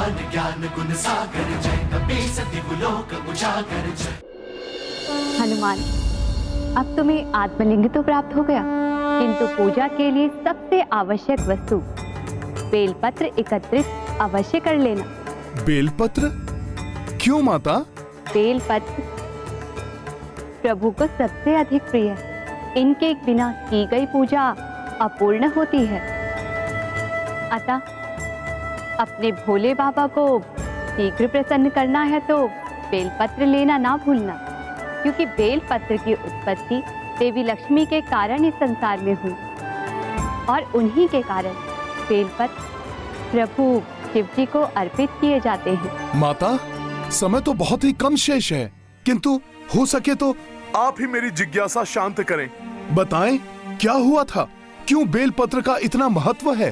भगवान ज्ञान गुण सागर जय कपीस दिवलोक उजागर जय। हनुमान, अब तुम्हें आत्मलिंग तो प्राप्त हो गया, किंतु पूजा के लिए सबसे आवश्यक वस्तु बेलपत्र एकत्रित अवश्य कर लेना। बेलपत्र? क्यों माता? बेलपत्र प्रभु को सबसे अधिक प्रिय है। इनके बिना की गई पूजा अपूर्ण होती है। अतः अपने भोले बाबा को शीघ्र प्रसन्न करना है तो बेलपत्र लेना ना भूलना, क्योंकि बेलपत्र की उत्पत्ति देवी लक्ष्मी के कारण इस संसार में हुई और उन्हीं के कारण बेलपत्र प्रभु शिव जी को अर्पित किए जाते हैं। माता, समय तो बहुत ही कम शेष है, किंतु हो सके तो आप ही मेरी जिज्ञासा शांत करें। बताएं, क्या हुआ था? क्यों बेलपत्र का इतना महत्व है?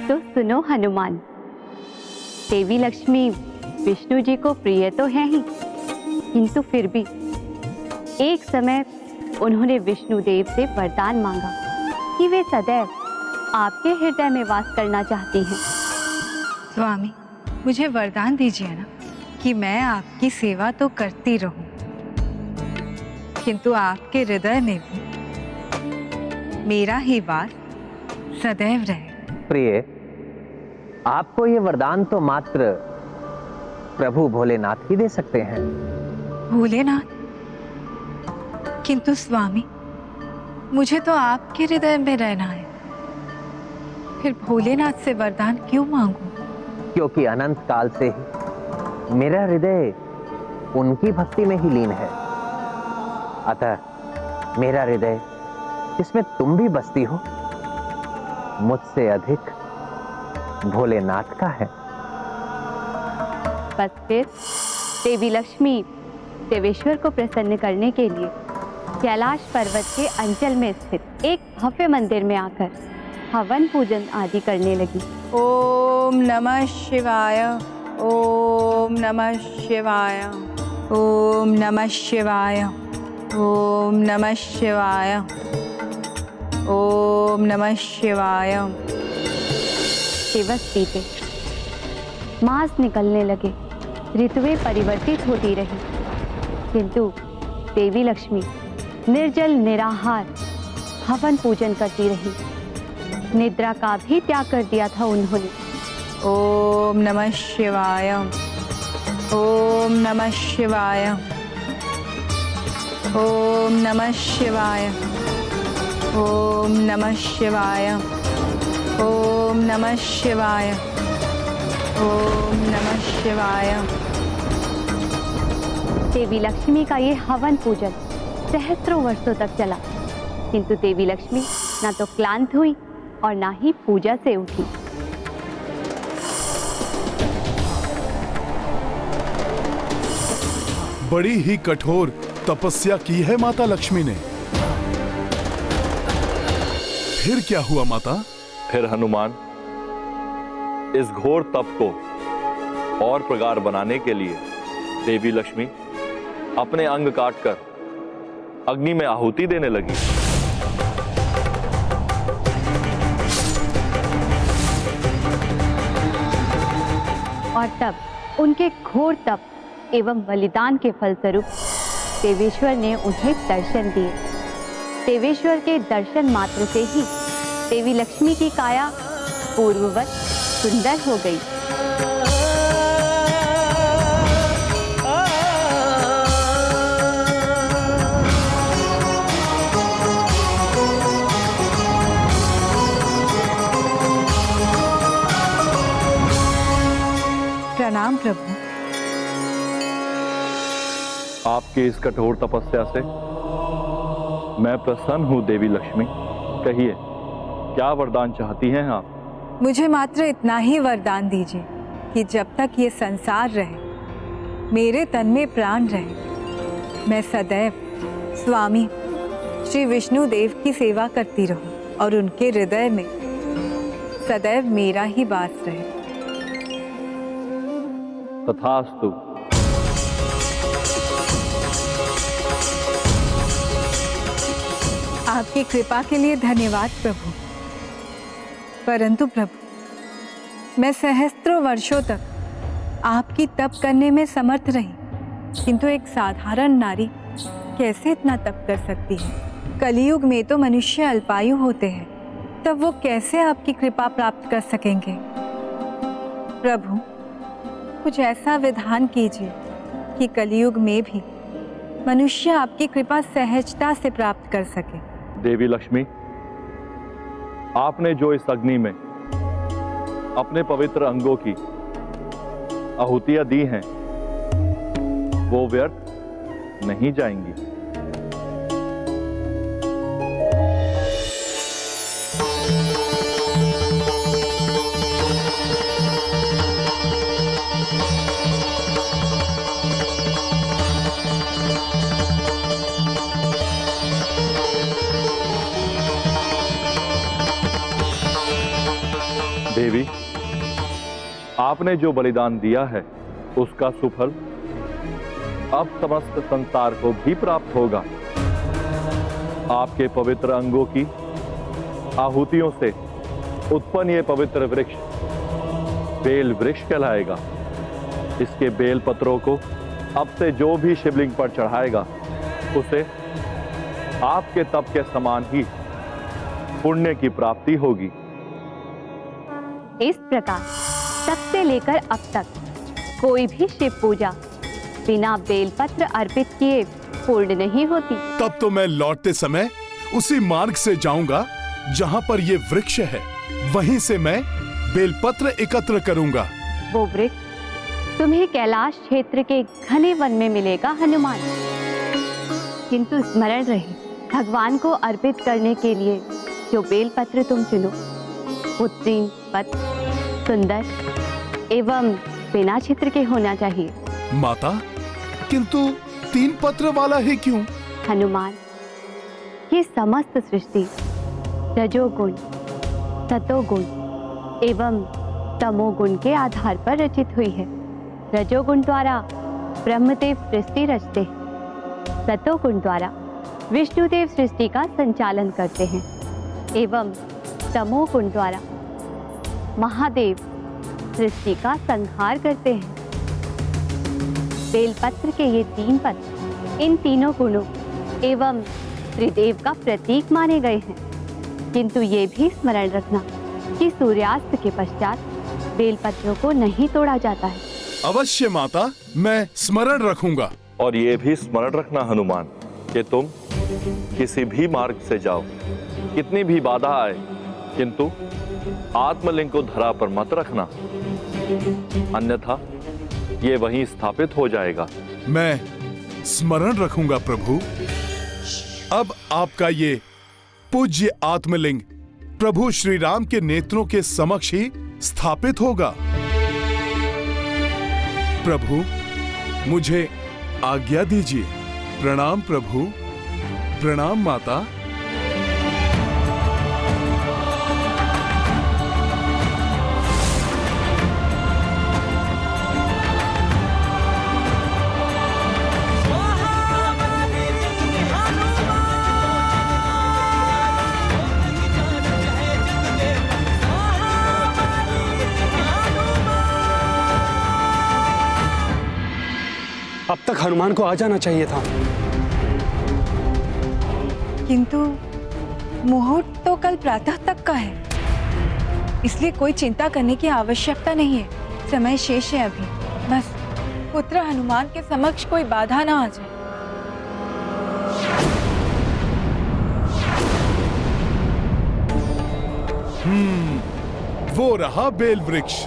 तो सुनो हनुमान, देवी लक्ष्मी विष्णु जी को प्रिय तो है ही, किंतु फिर भी एक समय उन्होंने विष्णु देव से वरदान मांगा कि वे सदैव आपके हृदय में वास करना चाहती हैं। स्वामी, मुझे वरदान दीजिए ना कि मैं आपकी सेवा तो करती रहूं, किंतु आपके हृदय में भी मेरा ही वास सदैव रहे। प्रिय, आपको ये वरदान तो मात्र प्रभु भोलेनाथ ही दे सकते हैं। भोलेनाथ? किंतु स्वामी, मुझे तो आपके हृदय में रहना है, फिर भोलेनाथ से वरदान क्यों मांगूं? क्योंकि अनंत काल से ही मेरा हृदय उनकी भक्ति में ही लीन है। अतः मेरा हृदय जिसमें तुम भी बसती हो मुझसे अधिक भोलेनाथ का है। बस फिर देवी लक्ष्मी देवेश्वर को प्रसन्न करने के लिए कैलाश पर्वत के अंचल में स्थित एक भव्य मंदिर में आकर हवन पूजन आदि करने लगी। ओम नमः शिवाय, ओम नमः शिवाय, ओम नमः शिवाय, ओम नमः शिवाय, ओम नमः शिवाय। दिवस बीते, मास निकलने लगे, ऋतुएं परिवर्तित होती रही, किंतु देवी लक्ष्मी निर्जल निराहार हवन पूजन करती रही। निद्रा का भी त्याग कर दिया था उन्होंने। ओम नमः शिवाय, ओम नमः शिवाय, ओम नमः शिवाय, ओम नमः शिवाय, ओम नमः शिवाय, ओम नमः शिवाय। देवी लक्ष्मी का ये हवन पूजन सहस्त्रों वर्षों तक चला, किंतु देवी लक्ष्मी ना तो क्लांत हुई और ना ही पूजा से उठी। बड़ी ही कठोर तपस्या की है माता लक्ष्मी ने। फिर क्या हुआ माता? फिर हनुमान इस घोर तप को और प्रगाढ़ बनाने के लिए देवी लक्ष्मी अपने अंग काटकर अग्नि में आहुति देने लगी। और तब उनके घोर तप एवं बलिदान के फलस्वरूप देवेश्वर ने उन्हें दर्शन दिए। देवेश्वर के दर्शन मात्र से ही देवी लक्ष्मी की काया पूर्ववत सुंदर हो गई। प्रणाम प्रभु। आपकी इस कठोर तपस्या से मैं प्रसन्न हूं देवी लक्ष्मी। कहिए, क्या वरदान चाहती हैं आप? मुझे मात्र इतना ही वरदान दीजिए कि जब तक ये संसार रहे, मेरे तन में प्राण रहे, मैं सदैव स्वामी श्री विष्णु देव की सेवा करती रहूं और उनके हृदय में सदैव मेरा ही वास रहे। तथास्तु। आपकी कृपा के लिए धन्यवाद प्रभु। परंतु प्रभु, मैं सहस्त्रों वर्षों तक आपकी तप करने में समर्थ रही, किंतु एक साधारण नारी कैसे इतना तप कर सकती है? कलयुग में तो मनुष्य अल्पायु होते हैं, तब वो कैसे आपकी कृपा प्राप्त कर सकेंगे? प्रभु, कुछ ऐसा विधान कीजिए कि कलयुग में भी मनुष्य आपकी कृपा सहजता से प्राप्त कर सके। देवी लक्ष्मी, आपने जो इस अग्नि में अपने पवित्र अंगों की आहुतियां दी हैं, वो व्यर्थ नहीं जाएंगी। देवी, आपने जो बलिदान दिया है उसका सुफल अब समस्त संसार को भी प्राप्त होगा। आपके पवित्र अंगों की आहुतियों से उत्पन्न ये पवित्र वृक्ष बेल वृक्ष कहलाएगा। इसके बेल पत्रों को अब से जो भी शिवलिंग पर चढ़ाएगा उसे आपके तप के समान ही पुण्य की प्राप्ति होगी। इस प्रकार तब से लेकर अब तक कोई भी शिव पूजा बिना बेलपत्र अर्पित किए पूर्ण नहीं होती। तब तो मैं लौटते समय उसी मार्ग से जाऊंगा जहां पर ये वृक्ष है, वहीं से मैं बेलपत्र एकत्र करूंगा। वो वृक्ष तुम्हें कैलाश क्षेत्र के घने वन में मिलेगा हनुमान। किंतु स्मरण रहे, भगवान को अर्पित करने के लिए जो बेलपत्र तुम चुनो वो 3 पत्र, सुंदर एवं बिना छिद्र के होना चाहिए। माता, किंतु 3 पत्र वाला ही क्यों? हनुमान, ये समस्त सृष्टि रजोगुण, सतोगुण एवं तमोगुण के आधार पर रचित हुई है। रजोगुण द्वारा ब्रह्मदेव सृष्टि रचते हैं, सतोगुण द्वारा विष्णुदेव सृष्टि का संचालन करते हैं एवं तमोगुण द्वारा महादेव सृष्टि का संहार करते हैं। बेलपत्र के ये 3 पत्र इन तीनों गुणों एवं त्रिदेव का प्रतीक माने गए हैं। किंतु ये भी स्मरण रखना कि सूर्यास्त के पश्चात बेलपत्रों को नहीं तोड़ा जाता है। अवश्य माता, मैं स्मरण रखूंगा। और ये भी स्मरण रखना हनुमान कि तुम किसी भी मार्ग से जाओ, कितनी भी बाधा आए, किंतु आत्मलिंग को धरा पर मत रखना, अन्यथा ये वहीं स्थापित हो जाएगा। मैं स्मरण रखूंगा प्रभु। अब आपका ये पूज्य आत्मलिंग प्रभु श्री राम के नेत्रों के समक्ष ही स्थापित होगा। प्रभु, मुझे आज्ञा दीजिए। प्रणाम प्रभु। प्रणाम माता। अब तक हनुमान को आ जाना चाहिए था। किंतु मुहूर्त तो कल प्रातः तक का है, इसलिए कोई चिंता करने की आवश्यकता नहीं है। समय शेष है अभी, बस पुत्र हनुमान के समक्ष कोई बाधा ना आ जाए। वो रहा बेल वृक्ष।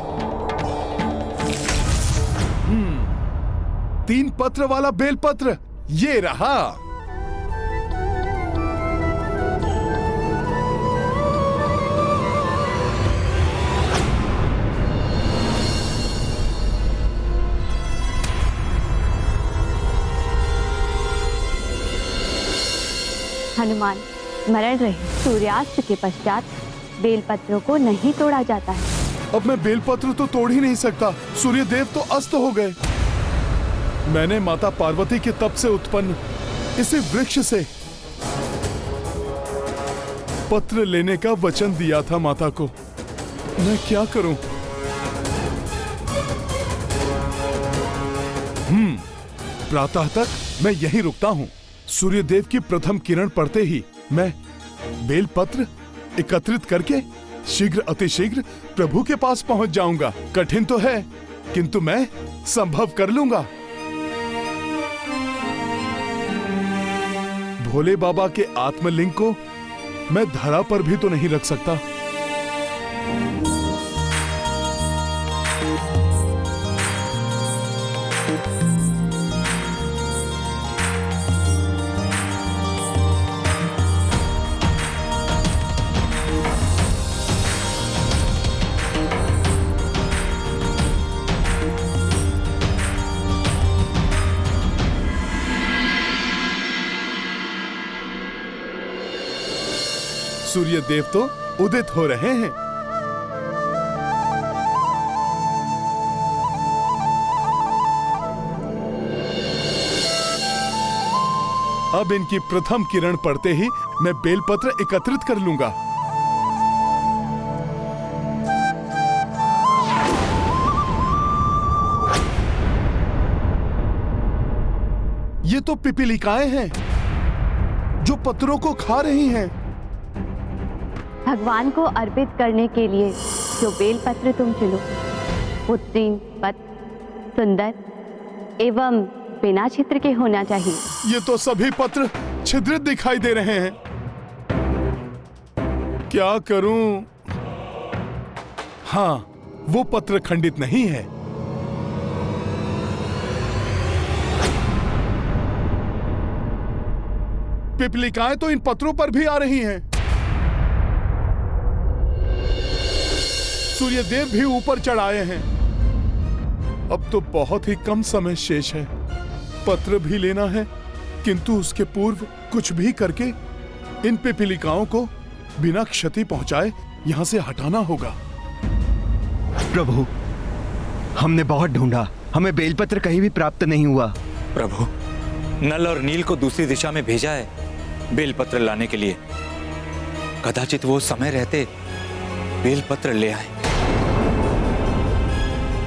3 पत्र वाला बेलपत्र, ये रहा। हनुमान, स्मरण रहे, सूर्यास्त के पश्चात बेलपत्रों को नहीं तोड़ा जाता है। अब मैं बेलपत्र तो तोड़ ही नहीं सकता, सूर्य देव तो अस्त हो गए। मैंने माता पार्वती के तप से उत्पन्न इसी वृक्ष से पत्र लेने का वचन दिया था माता को। मैं क्या करूं? प्रातः तक मैं यहीं रुकता हूँ। सूर्यदेव की प्रथम किरण पड़ते ही मैं बेलपत्र एकत्रित करके शीघ्र अतिशीघ्र प्रभु के पास पहुंच जाऊंगा। कठिन तो है, किंतु मैं संभव कर लूंगा। भोले बाबा के आत्मलिंग को मैं धरा पर भी तो नहीं रख सकता। सूर्य देव तो उदित हो रहे हैं। अब इनकी प्रथम किरण पड़ते ही मैं बेलपत्र एकत्रित कर लूंगा। ये तो पिपीलिकाएं हैं जो पत्रों को खा रही हैं। भगवान को अर्पित करने के लिए जो बेलपत्र तुम चुनो वो 3 पत्र सुंदर एवं बिना छिद्र के होना चाहिए। ये तो सभी पत्र छिद्रित दिखाई दे रहे हैं। क्या करूं? हाँ, वो पत्र खंडित नहीं है। पिपलिकाएं तो इन पत्रों पर भी आ रही हैं। सूर्यदेव भी ऊपर चढ़ आए हैं। अब तो बहुत ही कम समय शेष है। पत्र भी लेना है, किंतु उसके पूर्व कुछ भी करके इन पिपीलिकाओं को बिना क्षति पहुंचाए यहां से हटाना होगा। प्रभु, हमने बहुत ढूंढा, हमें बेलपत्र कहीं भी प्राप्त नहीं हुआ। प्रभु, नल और नील को दूसरी दिशा में भेजा है बेलपत्र लाने के लिए। कदाचित वो समय रहते बेलपत्र ले आए।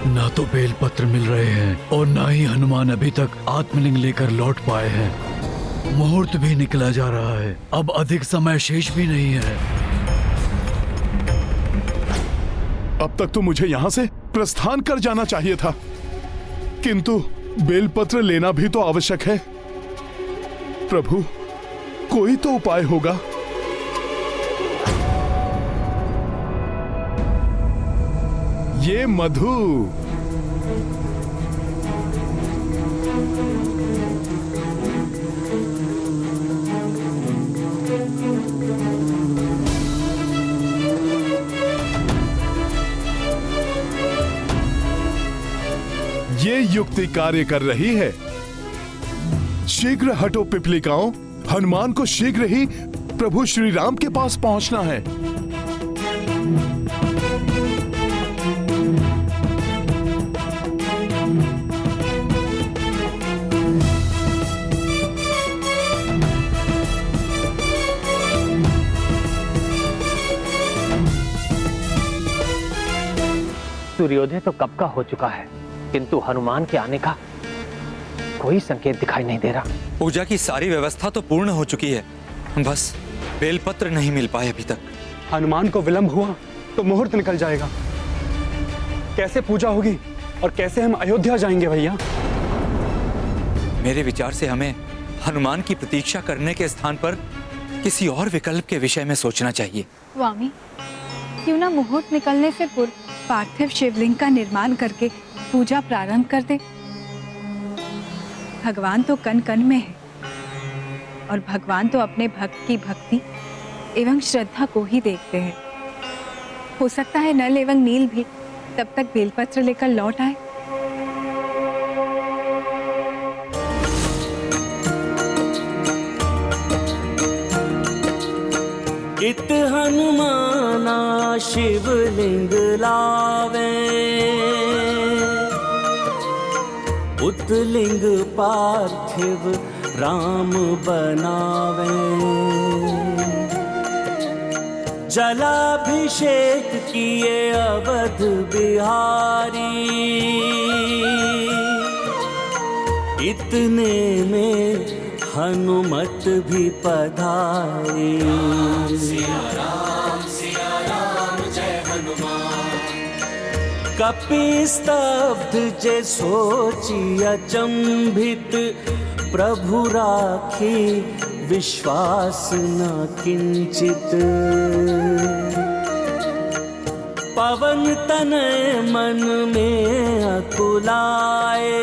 ना तो बेलपत्र मिल रहे हैं और ना ही हनुमान अभी तक आत्मलिंग लेकर लौट पाए हैं। मुहूर्त भी निकला जा रहा है, अब अधिक समय शेष भी नहीं है। अब तक तो मुझे यहां से प्रस्थान कर जाना चाहिए था, किंतु बेलपत्र लेना भी तो आवश्यक है। प्रभु, कोई तो उपाय होगा। ये मधु, ये युक्ति कार्य कर रही है। शीघ्र हटो पिपलिकाओं, हनुमान को शीघ्र ही प्रभु श्री राम के पास पहुंचना है। सूर्योदय तो कब का हो चुका है, किंतु हनुमान के आने का कोई संकेत दिखाई नहीं दे रहा। पूजा की सारी व्यवस्था तो पूर्ण हो चुकी है, बस बेलपत्र नहीं मिल पाए अभी तक। हनुमान को विलंब हुआ तो मुहूर्त निकल जाएगा। कैसे पूजा होगी और कैसे हम अयोध्या जाएंगे भैया? मेरे विचार से हमें हनुमान की प्रतीक्षा करने के स्थान पर किसी और विकल्प के विषय में सोचना चाहिए। स्वामी, क्यों ना मुहूर्त निकलने से पूर्व पार्थिव शिवलिंग का निर्माण करके पूजा प्रारंभ कर दे। भगवान तो कण कण में है और भगवान तो अपने भक्त की भक्ति एवं श्रद्धा को ही देखते हैं। हो सकता है नल एवं नील भी तब तक बेलपत्र लेकर लौट आए। इत हनुमाना शिवलिंग लावे, उतलिंग पार्थिव राम बनावे। जलाभिषेक किए अवध बिहारी, इतने में हनुमत भी पधारे। सिया राम जय हनुमान। कपि स्तब्ध जे सोची अचंभित, प्रभु राखी विश्वास न किंचित। पवन तनय मन में अकुलाए,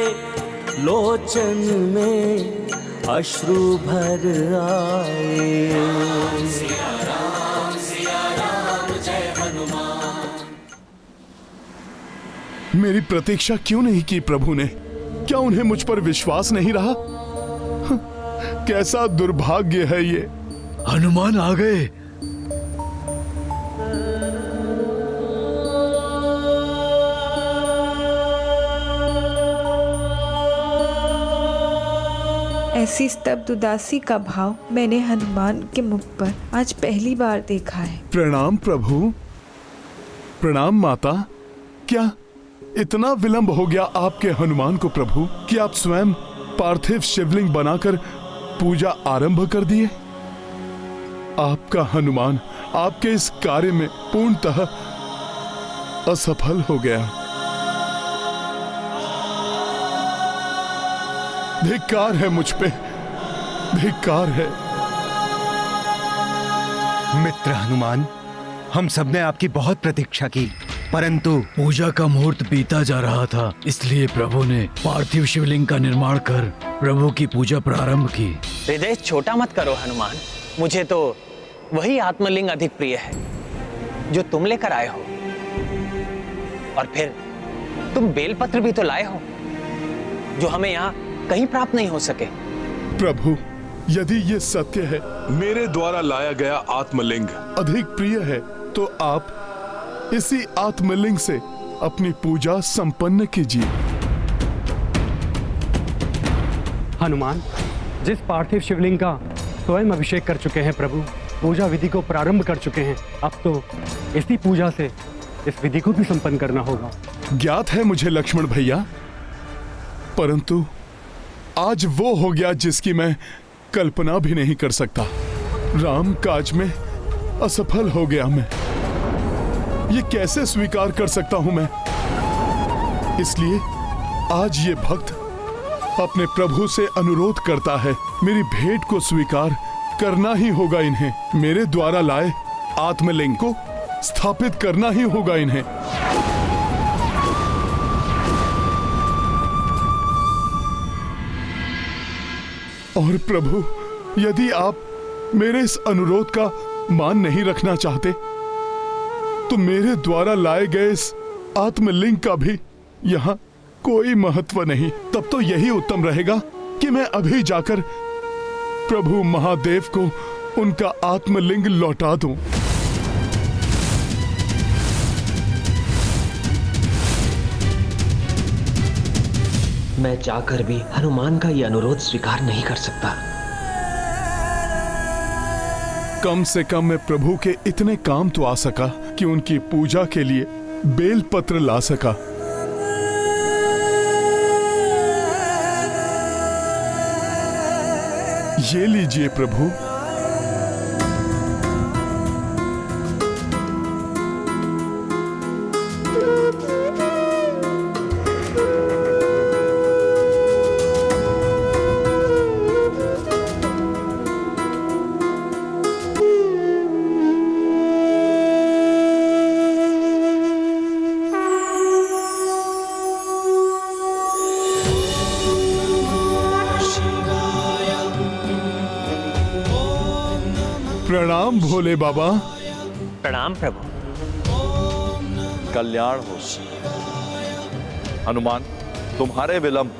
लोचन में अश्रु भर आए। सिया राम जय हनुमान। मेरी प्रतीक्षा क्यों नहीं की प्रभु ने? क्या उन्हें मुझ पर विश्वास नहीं रहा? कैसा दुर्भाग्य है ये। हनुमान आ गए। ऐसी स्तब्ध उदासी का भाव मैंने हनुमान के मुख पर आज पहली बार देखा है। प्रणाम प्रभु। प्रणाम माता। क्या इतना विलंब हो गया आपके हनुमान को प्रभु कि आप स्वयं पार्थिव शिवलिंग बनाकर पूजा आरंभ कर दिए? आपका हनुमान आपके इस कार्य में पूर्णतः असफल हो गया। धिक्कार है मुझ पे, धिक्कार है। मित्र हनुमान, हम सबने आपकी बहुत प्रतीक्षा की, परंतु पूजा का मुहूर्त बीता जा रहा था, इसलिए प्रभु ने पार्थिव शिवलिंग का निर्माण कर प्रभु की पूजा प्रारंभ की। हृदय छोटा मत करो हनुमान। मुझे तो वही आत्मलिंग अधिक प्रिय है जो तुम लेकर आए हो, और फिर तुम बेलपत्र भी तो लाए हो जो हमें यहाँ कहीं प्राप्त नहीं हो सके। प्रभु, यदि ये सत्य है, मेरे द्वारा लाया गया आत्मलिंग अधिक प्रिय है, तो आप इसी आत्मलिंग से अपनी पूजा संपन्न कीजिए। हनुमान, जिस पार्थिव शिवलिंग का स्वयं अभिषेक कर चुके हैं प्रभु, पूजा विधि को प्रारंभ कर चुके हैं, अब तो इसी पूजा से इस विधि को भी संपन्न करना होगा। ज्ञात है मुझे लक्ष्मण भैया, परंतु आज वो हो गया जिसकी मैं कल्पना भी नहीं कर सकता। राम काज में असफल हो गया मैं। ये कैसे स्वीकार कर सकता हूं मैं? इसलिए आज ये भक्त अपने प्रभु से अनुरोध करता है, मेरी भेंट को स्वीकार करना ही होगा इन्हें। मेरे द्वारा लाए आत्मलिंग को स्थापित करना ही होगा इन्हें। और प्रभु, यदि आप मेरे इस अनुरोध का मान नहीं रखना चाहते, तो मेरे द्वारा लाए गए इस आत्मलिंग का भी यहाँ कोई महत्व नहीं। तब तो यही उत्तम रहेगा कि मैं अभी जाकर प्रभु महादेव को उनका आत्मलिंग लौटा दूं। मैं जाकर भी हनुमान का यह अनुरोध स्वीकार नहीं कर सकता। कम से कम मैं प्रभु के इतने काम तो आ सका कि उनकी पूजा के लिए बेलपत्र ला सका। ये लीजिए प्रभु। प्रणाम भोले बाबा। प्रणाम प्रभु। कल्याण हो। हनुमान, तुम्हारे विलंब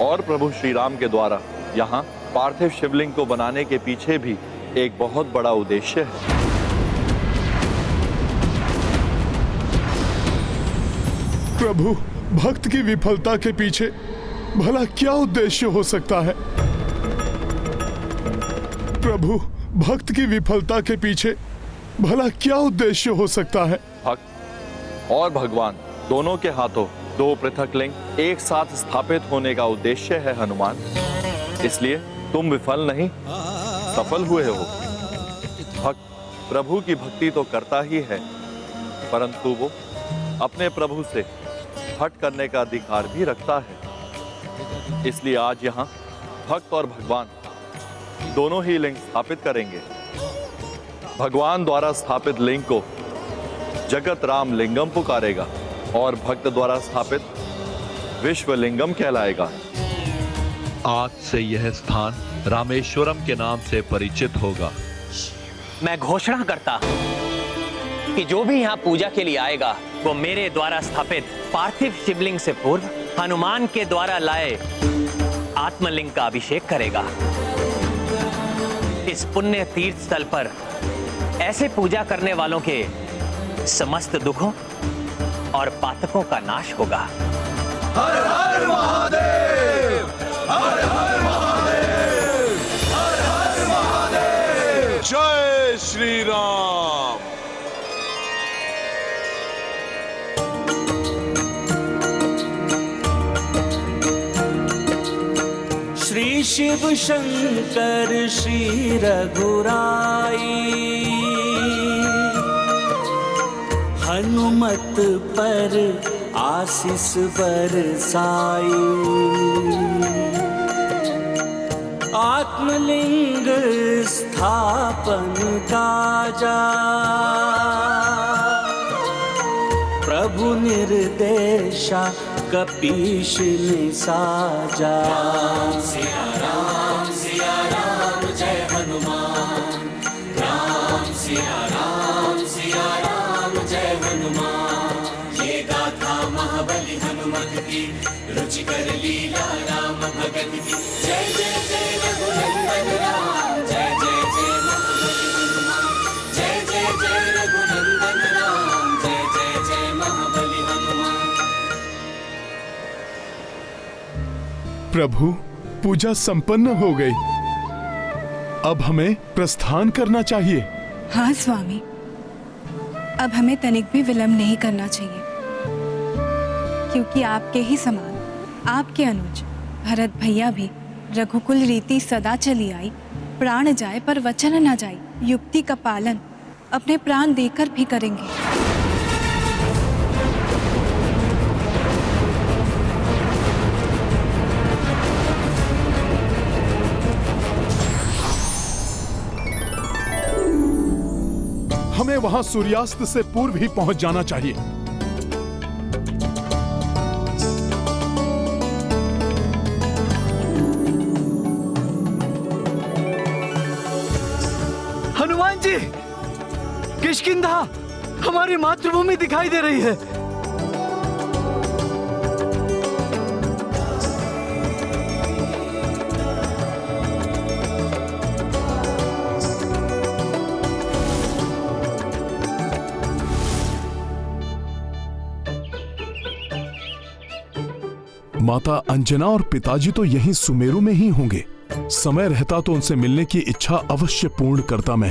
और प्रभु श्री राम के द्वारा यहाँ पार्थिव शिवलिंग को बनाने के पीछे भी एक बहुत बड़ा उद्देश्य है। प्रभु, भक्त की विफलता के पीछे भला क्या उद्देश्य हो सकता है? प्रभु, भक्त की विफलता के पीछे भला क्या उद्देश्य हो सकता है? भक्त और भगवान दोनों के हाथों दो पृथक लिंग एक साथ स्थापित होने का उद्देश्य है हनुमान, इसलिए तुम विफल नहीं सफल हुए हो। भक्त प्रभु की भक्ति तो करता ही है, परंतु वो अपने प्रभु से हट करने का अधिकार भी रखता है। इसलिए आज यहाँ भक्त और भगवान दोनों ही लिंग स्थापित करेंगे। भगवान द्वारा स्थापित लिंग को जगत राम लिंगम पुकारेगा और भक्त द्वारा स्थापित विश्वलिंगम कहलाएगा। आज से यह स्थान रामेश्वरम के नाम से परिचित होगा। मैं घोषणा करता हूं कि जो भी यहाँ पूजा के लिए आएगा वो मेरे द्वारा स्थापित पार्थिव शिवलिंग से पूर्व हनुमान के द्वारा लाए आत्मलिंग का अभिषेक करेगा। इस पुण्य तीर्थ स्थल पर ऐसे पूजा करने वालों के समस्त दुखों और पातकों का नाश होगा। हर हर महादेव, हर हर महादेव, हर हर महादेव। जय श्री राम। श्री शिव शंकर श्री रघुराई, हनुमत पर आशीष बरसाई। आत्मलिंग स्थापन काजा, प्रभु निर्देशा कपीश ने साजा। राम सिया राम जय हनुमान। राम सिया राम जय हनुमान। ये गाथा महाबली हनुमत की, रुचिकर लीला राम भगत की। जय जय जय रघुनंदन राम, जय जय जय महाबली हनुमान। जय जय जय रघुनंदन राम, जय जय जय महाबली हनुमान। प्रभु, पूजा संपन्न हो गई। अब हमें प्रस्थान करना चाहिए। हाँ स्वामी, अब हमें तनिक भी विलंब नहीं करना चाहिए, क्योंकि आपके ही समान आपके अनुज भरत भैया भी रघुकुल रीति सदा चली आई। प्राण जाए पर वचन न जाए, युक्ति का पालन अपने प्राण देकर भी करेंगे। हमें वहां सूर्यास्त से पूर्व ही पहुंच जाना चाहिए। हनुमान जी, किष्किंधा हमारी मातृभूमि दिखाई दे रही है। माता अंजना और पिताजी तो यहीं सुमेरु में ही होंगे। समय रहता तो उनसे मिलने की इच्छा अवश्य पूर्ण करता मैं।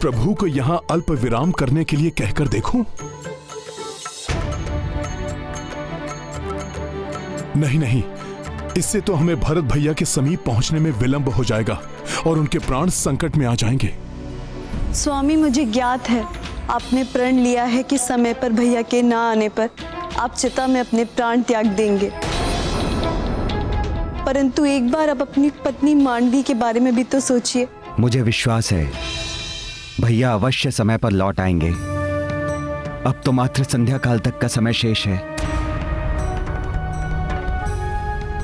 प्रभु को यहाँ अल्प विराम करने के लिए कहकर देखूं? नहीं नहीं, इससे तो हमें भरत भैया के समीप पहुंचने में विलंब हो जाएगा और उनके प्राण संकट में आ जाएंगे। स्वामी, मुझे ज्ञात है आपने प्रण लिया है कि समय पर भैया के ना आने पर आप चिता में अपने प्राण त्याग देंगे, परंतु एक बार आप अपनी पत्नी मांडवी के बारे में भी तो सोचिए। मुझे विश्वास है भैया अवश्य समय पर लौट आएंगे। अब तो मात्र संध्या काल तक का समय शेष है,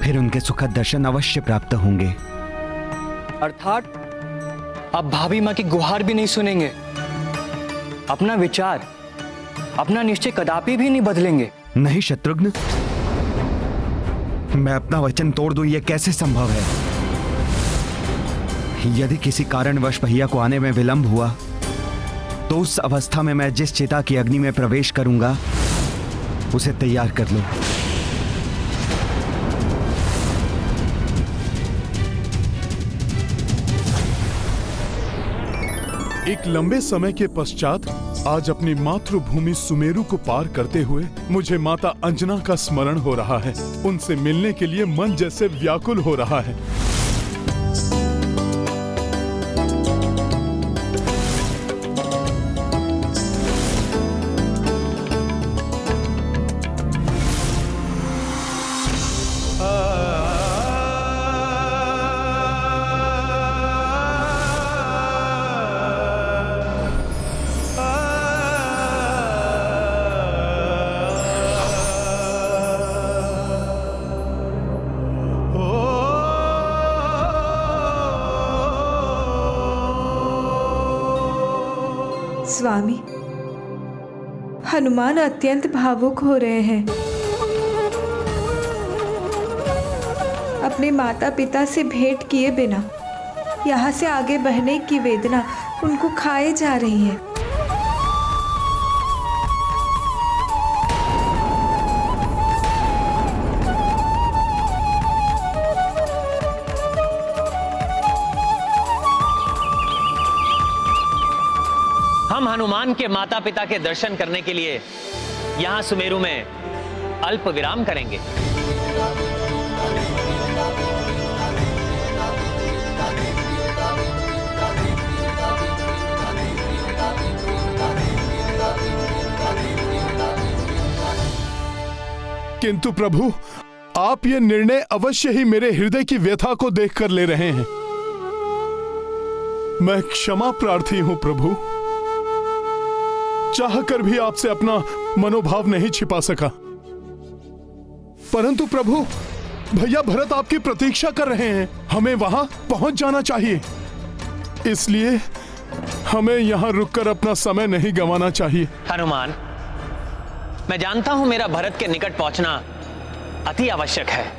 फिर उनके सुखद दर्शन अवश्य प्राप्त होंगे। अर्थात अब भाभी माँ की गुहार भी नहीं सुनेंगे, अपना विचार अपना निश्चय कदापि भी नहीं बदलेंगे। नहीं शत्रुघ्न, मैं अपना वचन तोड़ दूं यह कैसे संभव है? यदि किसी कारणवश भैया को आने में विलंब हुआ तो उस अवस्था में मैं जिस चिता की अग्नि में प्रवेश करूंगा उसे तैयार कर लो। एक लंबे समय के पश्चात आज अपनी मातृभूमि सुमेरु को पार करते हुए मुझे माता अंजना का स्मरण हो रहा है। उनसे मिलने के लिए मन जैसे व्याकुल हो रहा है। स्वामी, हनुमान अत्यंत भावुक हो रहे हैं। अपने माता पिता से भेंट किए बिना यहाँ से आगे बढ़ने की वेदना उनको खाए जा रही है। हम हनुमान के माता पिता के दर्शन करने के लिए यहाँ सुमेरु में अल्प विराम करेंगे। किंतु प्रभु, आप ये निर्णय अवश्य ही मेरे हृदय की व्यथा को देखकर ले रहे हैं। मैं क्षमा प्रार्थी हूं प्रभु। चाहकर भी आपसे अपना मनोभाव नहीं छिपा सका। परंतु प्रभु, भैया भरत आपकी प्रतीक्षा कर रहे हैं। हमें वहां पहुंच जाना चाहिए। इसलिए हमें यहां रुककर अपना समय नहीं गंवाना चाहिए। हनुमान, मैं जानता हूं मेरा भरत के निकट पहुंचना अति आवश्यक है,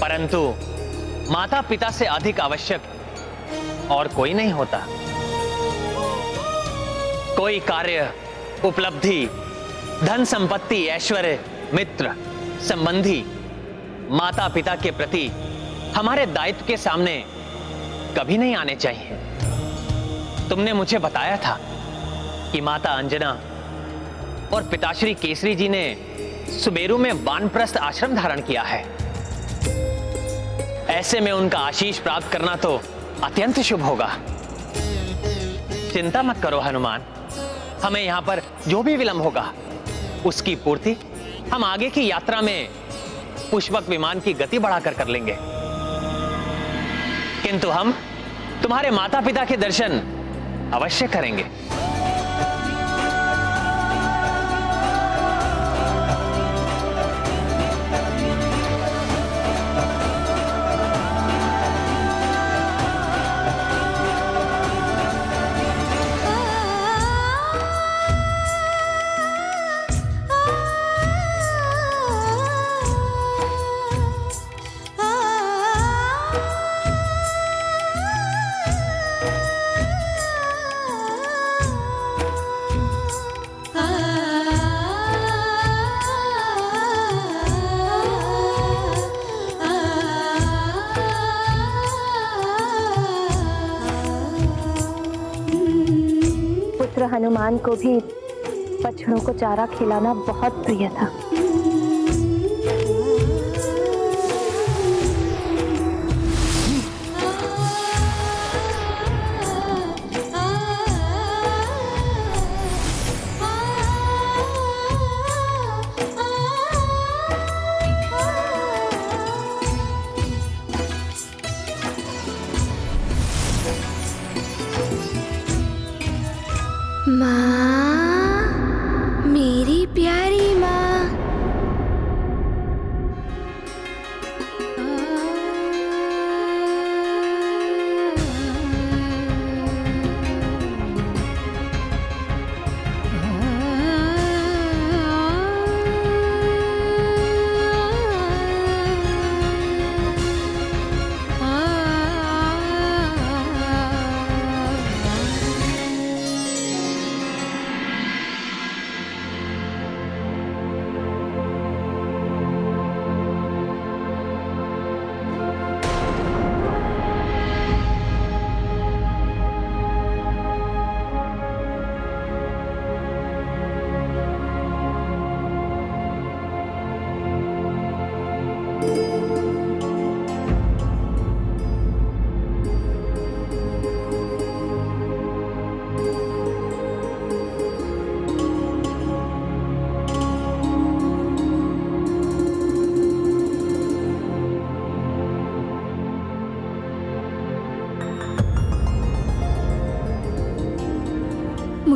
परंतु माता पिता से अधिक आवश्यक और कोई नहीं होता। कोई कार्य, उपलब्धि, धन संपत्ति, ऐश्वर्य, मित्र, संबंधी माता पिता के प्रति हमारे दायित्व के सामने कभी नहीं आने चाहिए। तुमने मुझे बताया था कि माता अंजना और पिताश्री केसरी जी ने सुमेरु में वानप्रस्थ आश्रम धारण किया है। ऐसे में उनका आशीष प्राप्त करना तो अत्यंत शुभ होगा। चिंता मत करो हनुमान, हमें यहां पर जो भी विलंब होगा उसकी पूर्ति हम आगे की यात्रा में पुष्पक विमान की गति बढ़ाकर कर लेंगे। किंतु हम तुम्हारे माता पिता के दर्शन अवश्य करेंगे। हनुमान को भी बछड़ों को चारा खिलाना बहुत प्रिय था। माँ, मेरी प्यारी माँ।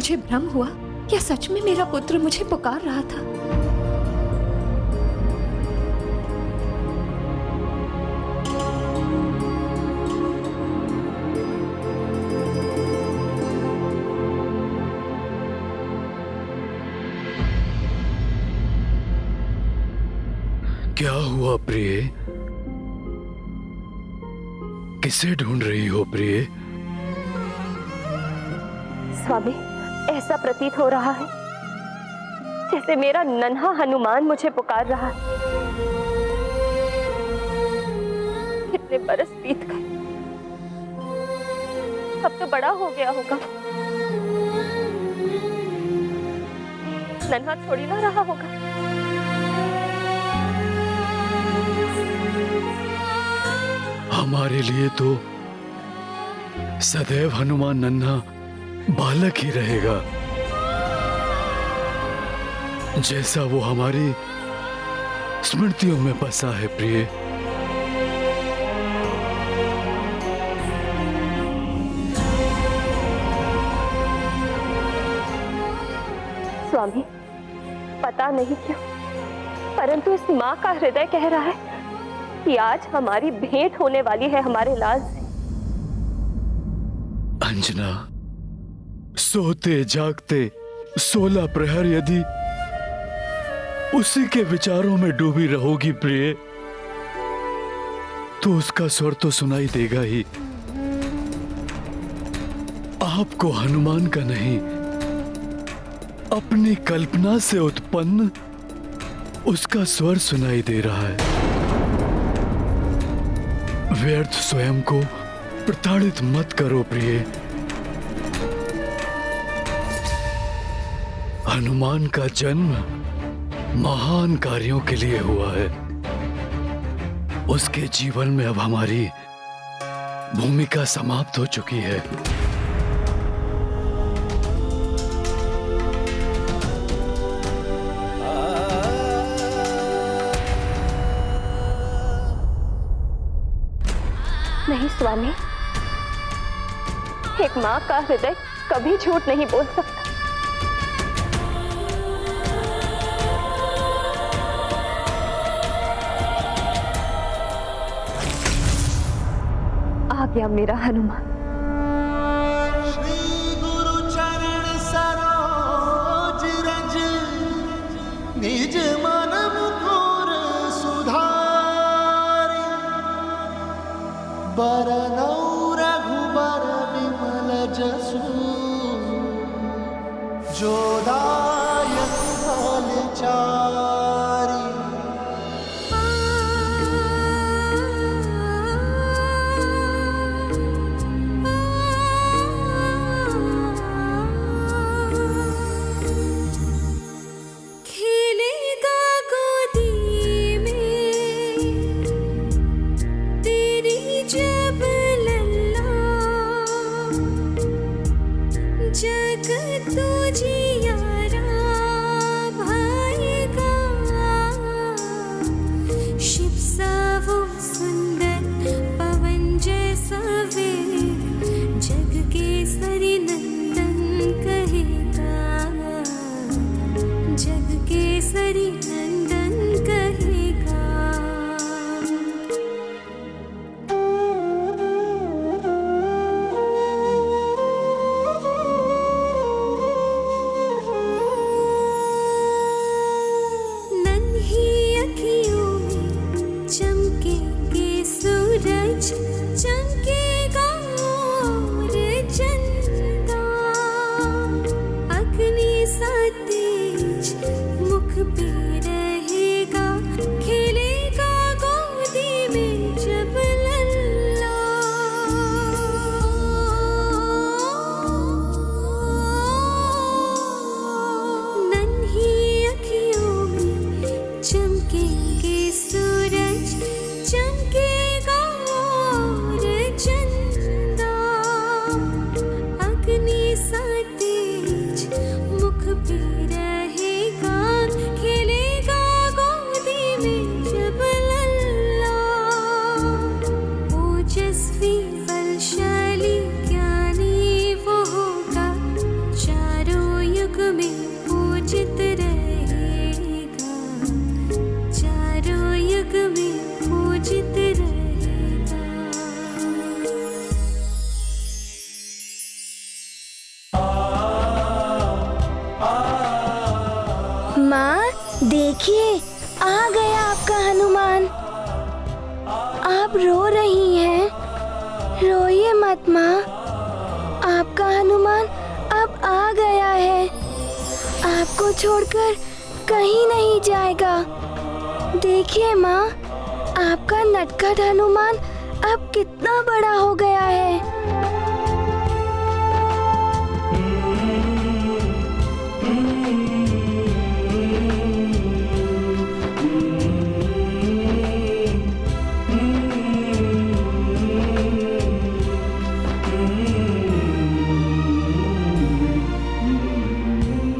मुझे भ्रम हुआ या सच में मेरा पुत्र मुझे पुकार रहा था? क्या हुआ प्रिय? किसे ढूंढ रही हो प्रिय? स्वामी, ऐसा प्रतीत हो रहा है जैसे मेरा नन्हा हनुमान मुझे पुकार रहा है। कितने बरस बीत गए, अब तो बड़ा हो गया होगा, नन्हा थोड़ी ना रहा होगा। हमारे लिए तो सदैव हनुमान नन्हा बालक ही रहेगा, जैसा वो हमारी स्मृतियों में बसा है प्रिय। स्वामी, पता नहीं क्यों, परंतु इस माँ का हृदय कह रहा है कि आज हमारी भेंट होने वाली है हमारे लाल से। अंजना, सोते जागते 16 प्रहर यदि उसी के विचारों में डूबी रहोगी प्रिय, तो उसका स्वर तो सुनाई देगा ही। आपको हनुमान का नहीं, अपनी कल्पना से उत्पन्न उसका स्वर सुनाई दे रहा है। व्यर्थ स्वयं को प्रताड़ित मत करो प्रिय। हनुमान का जन्म महान कार्यों के लिए हुआ है। उसके जीवन में अब हमारी भूमिका समाप्त हो चुकी है। नहीं स्वामी, एक माँ का हृदय कभी झूठ नहीं बोल सकता। आ गया मेरा हनुमान। श्री गुरु चरण सरोज रज, निज मन मुकुर सुधारी, बरनौ रघुबर विमल जसु, जो दायक फल चारि। खिले मत माँ, आपका हनुमान अब आ गया है, आपको छोड़कर कहीं नहीं जाएगा। देखिए माँ, आपका नटखट हनुमान अब कितना बड़ा हो गया है।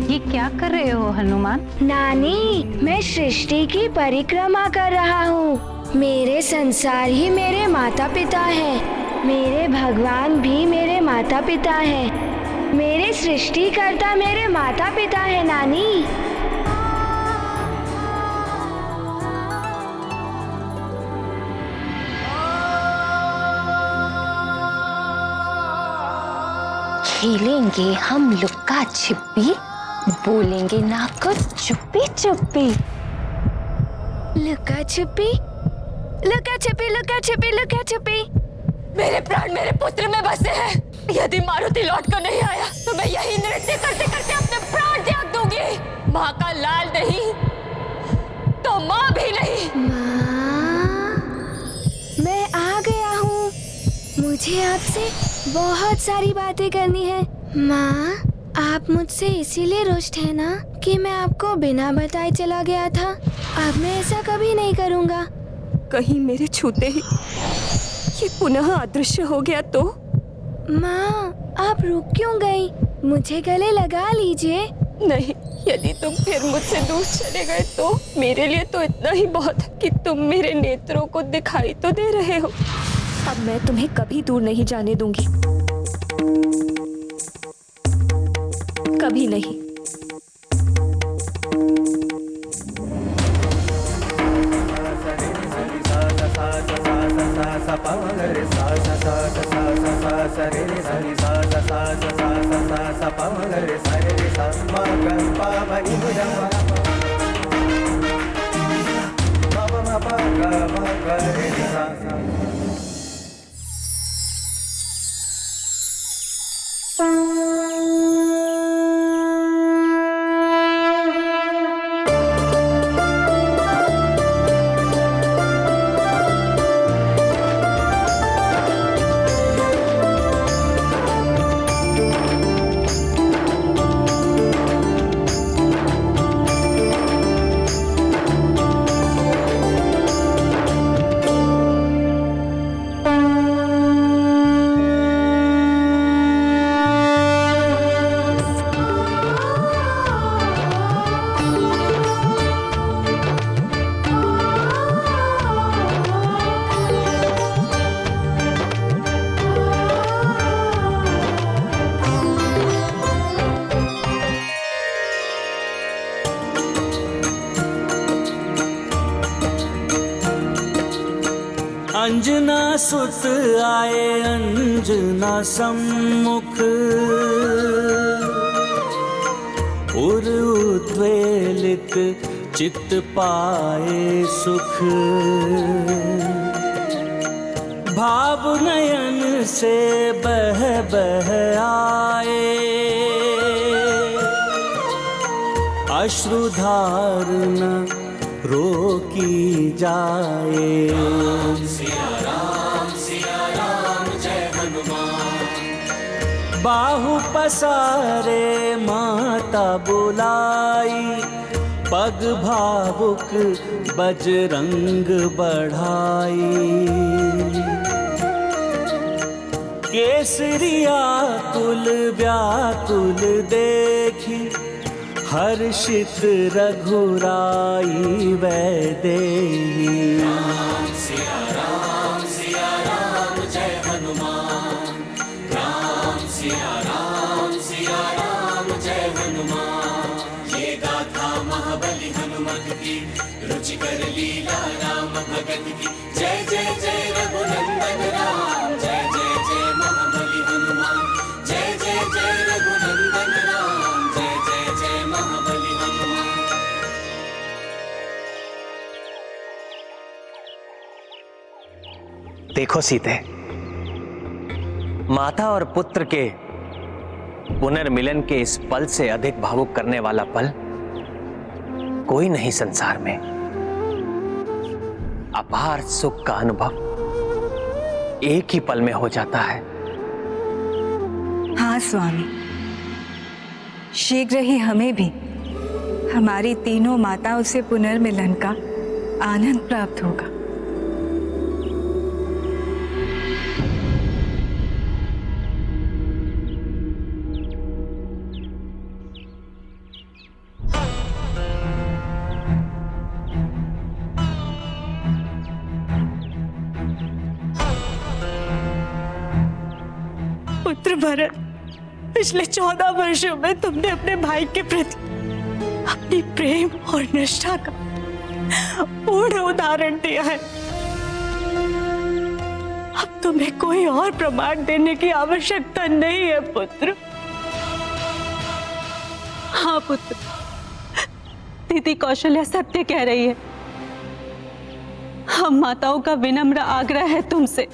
ये क्या कर रहे हो हनुमान? नानी, मैं सृष्टि की परिक्रमा कर रहा हूँ। मेरे संसार ही मेरे माता पिता है, मेरे भगवान भी मेरे माता पिता है, मेरे सृष्टिकर्ता मेरे माता पिता है नानी। खेलेंगे हम लुक्का छिपी, बोलेंगे ना कुछ चुप्पी चुप्पी। लुका छिपी, लुका छिपी, लुका छिपी, लुका छिपी। मेरे प्राण मेरे पुत्र में बसे हैं। यदि मारुति लौट कर नहीं आया तो मैं यही नृत्य करते करते अपने प्राण त्याग दूंगी। माँ का लाल नहीं तो माँ भी नहीं। माँ, मैं आ गया हूँ। मुझे आपसे बहुत सारी बातें करनी है। माँ, आप मुझसे इसीलिए रुष्ट है ना कि मैं आपको बिना बताए चला गया था। अब मैं ऐसा कभी नहीं करूँगा। कहीं मेरे छूते ही ये पुनः अदृश्य हो गया तो? माँ, आप रुक क्यों गई? मुझे गले लगा लीजिए। नहीं, यदि तुम फिर मुझसे दूर चले गए तो मेरे लिए तो इतना ही बहुत है कि तुम मेरे नेत्रों को दिखाई तो दे रहे हो। अब मैं तुम्हें कभी दूर नहीं जाने दूंगी, कभी नहीं। अंजना सुत आए अंजना सम्मुख, उर उद्वेलित चित्त पाए सुख। भाव नयन से बह बह आए, अश्रुधार न रोकी जाए। सिया राम जय हनुमान। बाहु पसारे माता बुलाई, पग भावुक बजरंग बढ़ाई। केसरिया कुल व्याकुल देखी, हर्षित रघुराई वैदेही। सिया राम जय हनुमान। राम सिया राम जय हनुमान। ये गाथा महाबली हनुमत की, रुचिकर लीला राम भगत की। जय जय जय रघुनंदन राम, जय जय जय महाबली हनुमान। जय जय जय रघुनंदन राम, जय जय जय महाबली हनुमान। देखो सीते, माता और पुत्र के पुनर्मिलन के इस पल से अधिक भावुक करने वाला पल कोई नहीं संसार में। अपार सुख का अनुभव एक ही पल में हो जाता है। हाँ स्वामी, शीघ्र ही हमें भी हमारी तीनों माताओं से पुनर्मिलन का आनंद प्राप्त होगा। पुत्र भरत, पिछले 14 वर्षों में तुमने अपने भाई के प्रति अपनी प्रेम और निष्ठा का पूर्ण उदाहरण दिया है। अब तुम्हें कोई और प्रमाण देने की आवश्यकता नहीं है पुत्र। हाँ पुत्र, दीदी कौशल्या सत्य कह रही है। हम माताओं का विनम्र आग्रह है तुमसे,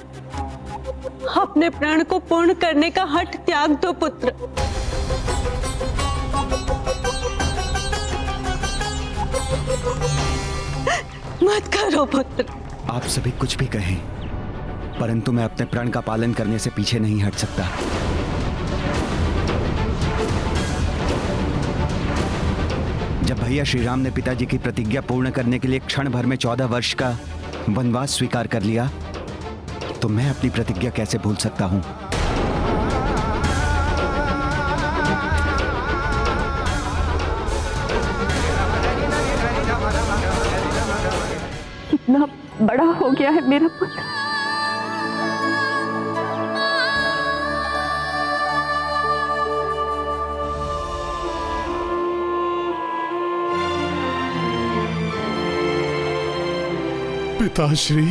अपने प्राण को पूर्ण करने का हठ त्याग दो पुत्र। मत करो पुत्र। आप सभी कुछ भी कहें, परंतु मैं अपने प्रण का पालन करने से पीछे नहीं हट सकता। जब भैया श्री राम ने पिताजी की प्रतिज्ञा पूर्ण करने के लिए क्षण भर में 14 वर्ष का वनवास स्वीकार कर लिया, तो मैं अपनी प्रतिज्ञा कैसे भूल सकता हूं? कितना बड़ा हो गया है मेरा पुत्र। पिताश्री,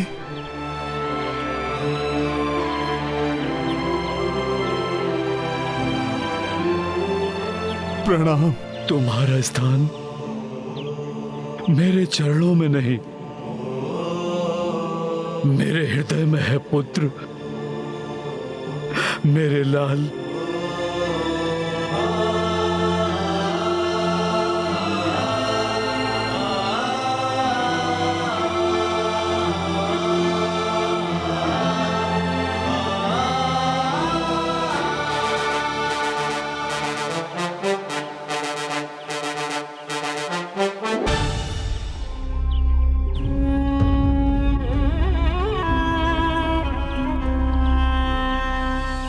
प्रणाम। तुम्हारा स्थान मेरे चरणों में नहीं, मेरे हृदय में है पुत्र, मेरे लाल।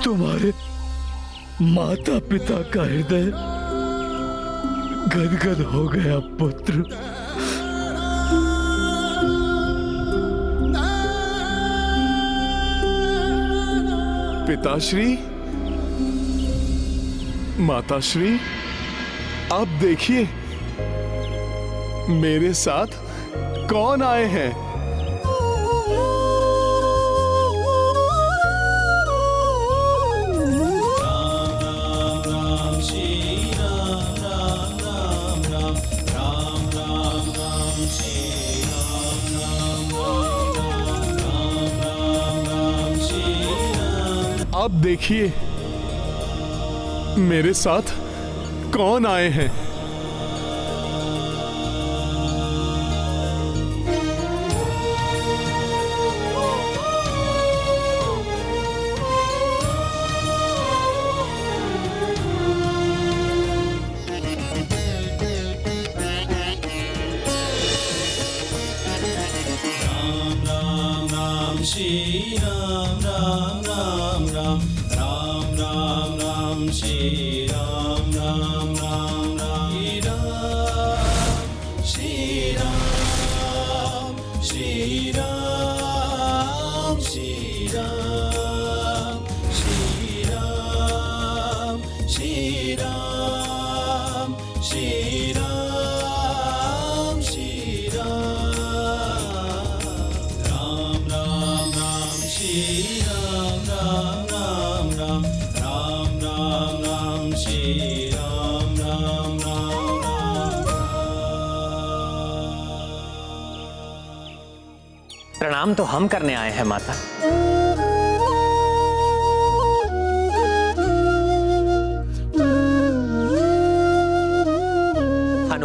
तुम्हारे माता पिता का हृदय गदगद हो गया पुत्र। पिताश्री, माताश्री, अब देखिए मेरे साथ कौन आए हैं। अब देखिए मेरे साथ कौन आए हैं। श्री राम राम राम राम राम राम राम श्री राम राम राम राम श्री राम श्री राम श्री राम श्री राम श्री राम श्री राम श्री राम राम राम राम श्री राम राम राम राम राम राम राम श्री राम राम राम प्रणाम तो हम करने आए हैं माता।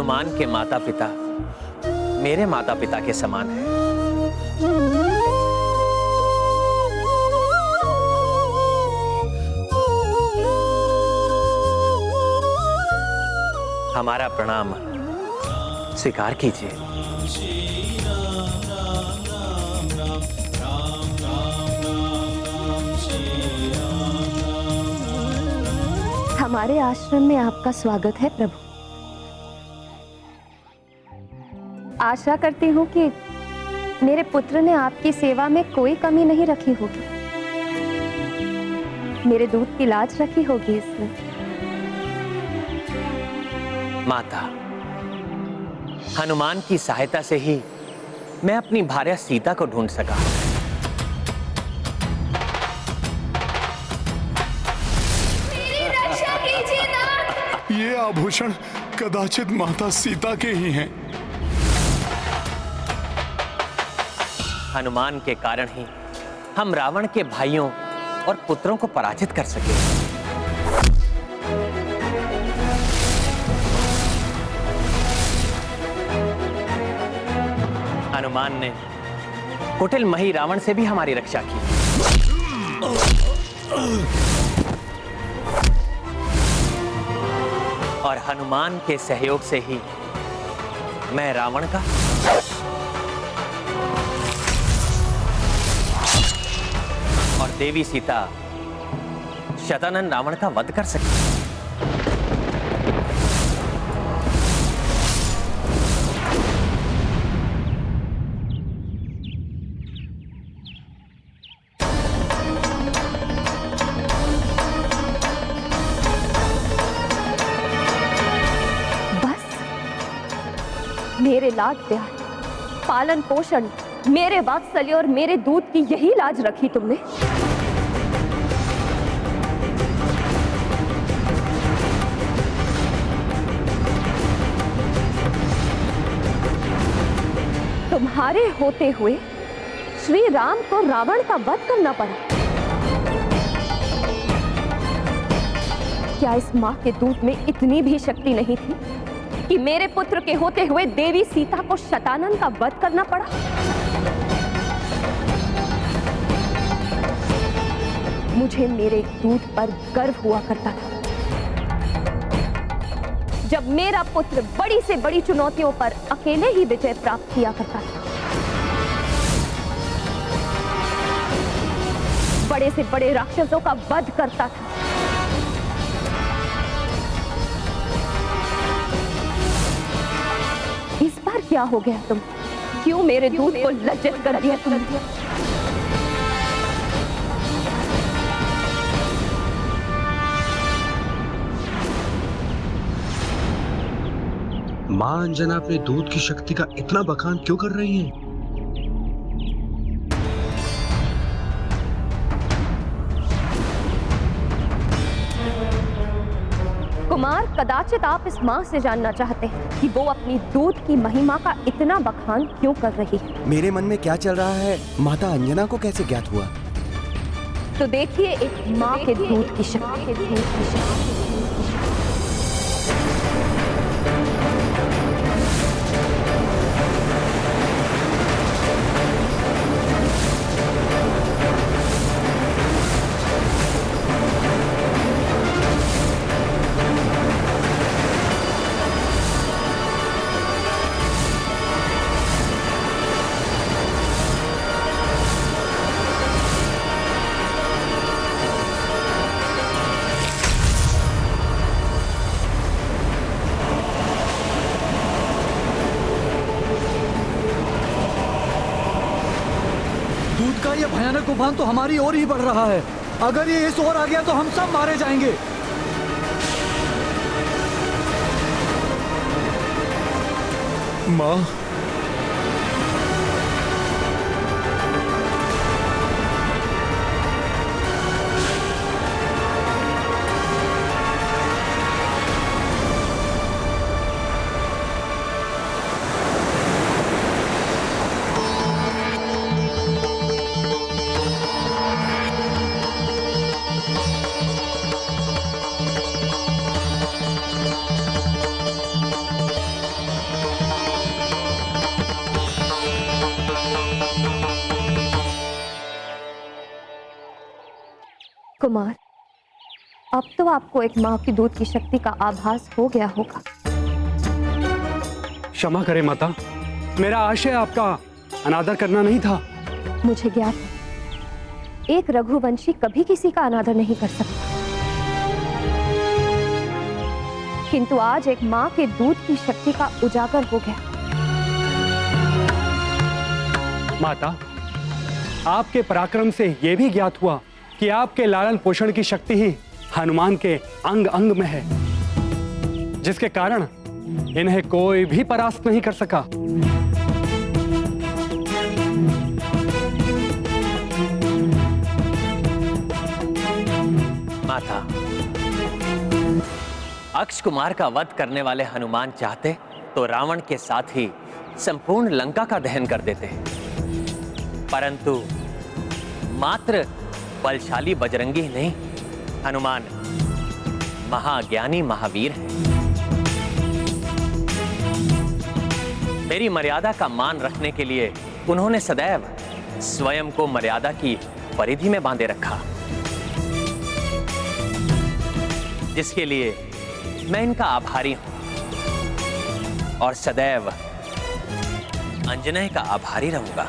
हनुमान के माता पिता मेरे माता पिता के समान है। हमारा प्रणाम स्वीकार कीजिए। हमारे आश्रम में आपका स्वागत है प्रभु। आशा करती हूँ कि मेरे पुत्र ने आपकी सेवा में कोई कमी नहीं रखी होगी। मेरे दूध की लाज रखी होगी इसमें। माता, हनुमान की सहायता से ही मैं अपनी भार्या सीता को ढूंढ सका। ये आभूषण कदाचित माता सीता के ही हैं। हनुमान के कारण ही हम रावण के भाइयों और पुत्रों को पराजित कर सके। हनुमान ने कुटिल मही रावण से भी हमारी रक्षा की। और हनुमान के सहयोग से ही मैं रावण का और देवी सीता शतानन रावण का वध कर सकी। मेरे लाड प्यार, पालन पोषण, मेरे वात्सल्य और मेरे दूध की यही लाज रखी तुमने। तुम्हारे होते हुए श्री राम को रावण का वध करना पड़ा। क्या इस मां के दूध में इतनी भी शक्ति नहीं थी कि मेरे पुत्र के होते हुए देवी सीता को शतानन का वध करना पड़ा? मुझे मेरे दूध पर गर्व हुआ करता था। जब मेरा पुत्र बड़ी से बड़ी चुनौतियों पर अकेले ही विजय प्राप्त किया करता था, बड़े से बड़े राक्षसों का वध करता था। इस बार क्या हो गया तुम? क्यों मेरे दूध को लज्जित कर दिया तुमने? मां अंजना अपने दूध की शक्ति का इतना बखान क्यों कर रही हैं? कुमार, कदाचित आप इस मां से जानना चाहते हैं कि वो अपनी दूध की महिमा का इतना बखान क्यों कर रही है। मेरे मन में क्या चल रहा है माता अंजना को कैसे ज्ञात हुआ? तो देखिए एक मां के दूध की शक्ति। ये भयानक उफान तो हमारी ओर ही बढ़ रहा है। अगर ये इस ओर आ गया तो हम सब मारे जाएंगे। माँ, कुमार, अब तो आपको एक माँ की दूध की शक्ति का आभास हो गया होगा। क्षमा करें माता, मेरा आशय आपका अनादर करना नहीं था। मुझे ज्ञात है, एक रघुवंशी कभी किसी का अनादर नहीं कर सकता, किंतु आज एक माँ के दूध की शक्ति का उजागर हो गया। माता, आपके पराक्रम से यह भी ज्ञात हुआ कि आपके लालन पोषण की शक्ति ही हनुमान के अंग अंग में है, जिसके कारण इन्हें कोई भी परास्त नहीं कर सका। माता, अक्ष कुमार का वध करने वाले हनुमान चाहते तो रावण के साथ ही संपूर्ण लंका का दहन कर देते, परंतु मात्र बलशाली बजरंगी ही नहीं, हनुमान महाज्ञानी महावीर हैं। मेरी मर्यादा का मान रखने के लिए उन्होंने सदैव स्वयं को मर्यादा की परिधि में बांधे रखा, जिसके लिए मैं इनका आभारी हूं और सदैव अंजनय का आभारी रहूंगा।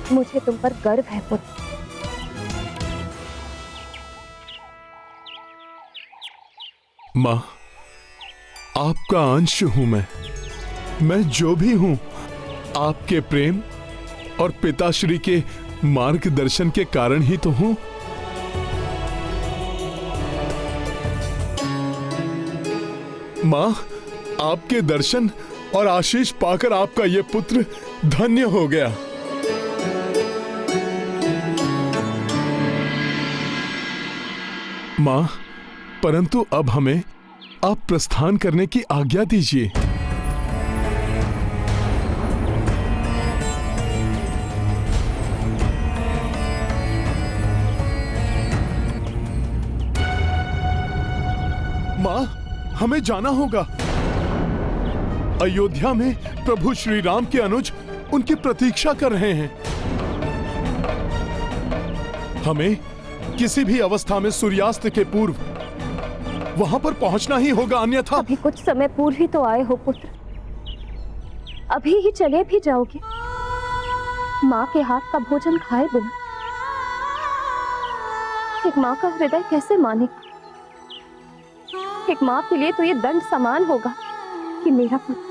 मुझे तुम पर गर्व है पुत्र। माँ, आपका अंश हूं मैं जो भी हूं आपके प्रेम और पिताश्री के मार्गदर्शन के कारण ही तो हूं। माँ, आपके दर्शन और आशीष पाकर आपका ये पुत्र धन्य हो गया। माँ, परंतु अब हमें आप प्रस्थान करने की आज्ञा दीजिए। माँ, हमें जाना होगा। अयोध्या में प्रभु श्री राम के अनुज उनकी प्रतीक्षा कर रहे हैं। हमें किसी भी अवस्था में सूर्यास्त के पूर्व वहां पर पहुंचना ही होगा, अन्यथा। अभी कुछ समय पूर्व ही तो आए हो पुत्र, अभी ही चले भी जाओगे? माँ के हाथ का भोजन खाए बिना एक माँ का हृदय कैसे मानेगा? एक माँ के लिए तो ये दंड समान होगा कि मेरा पुत्र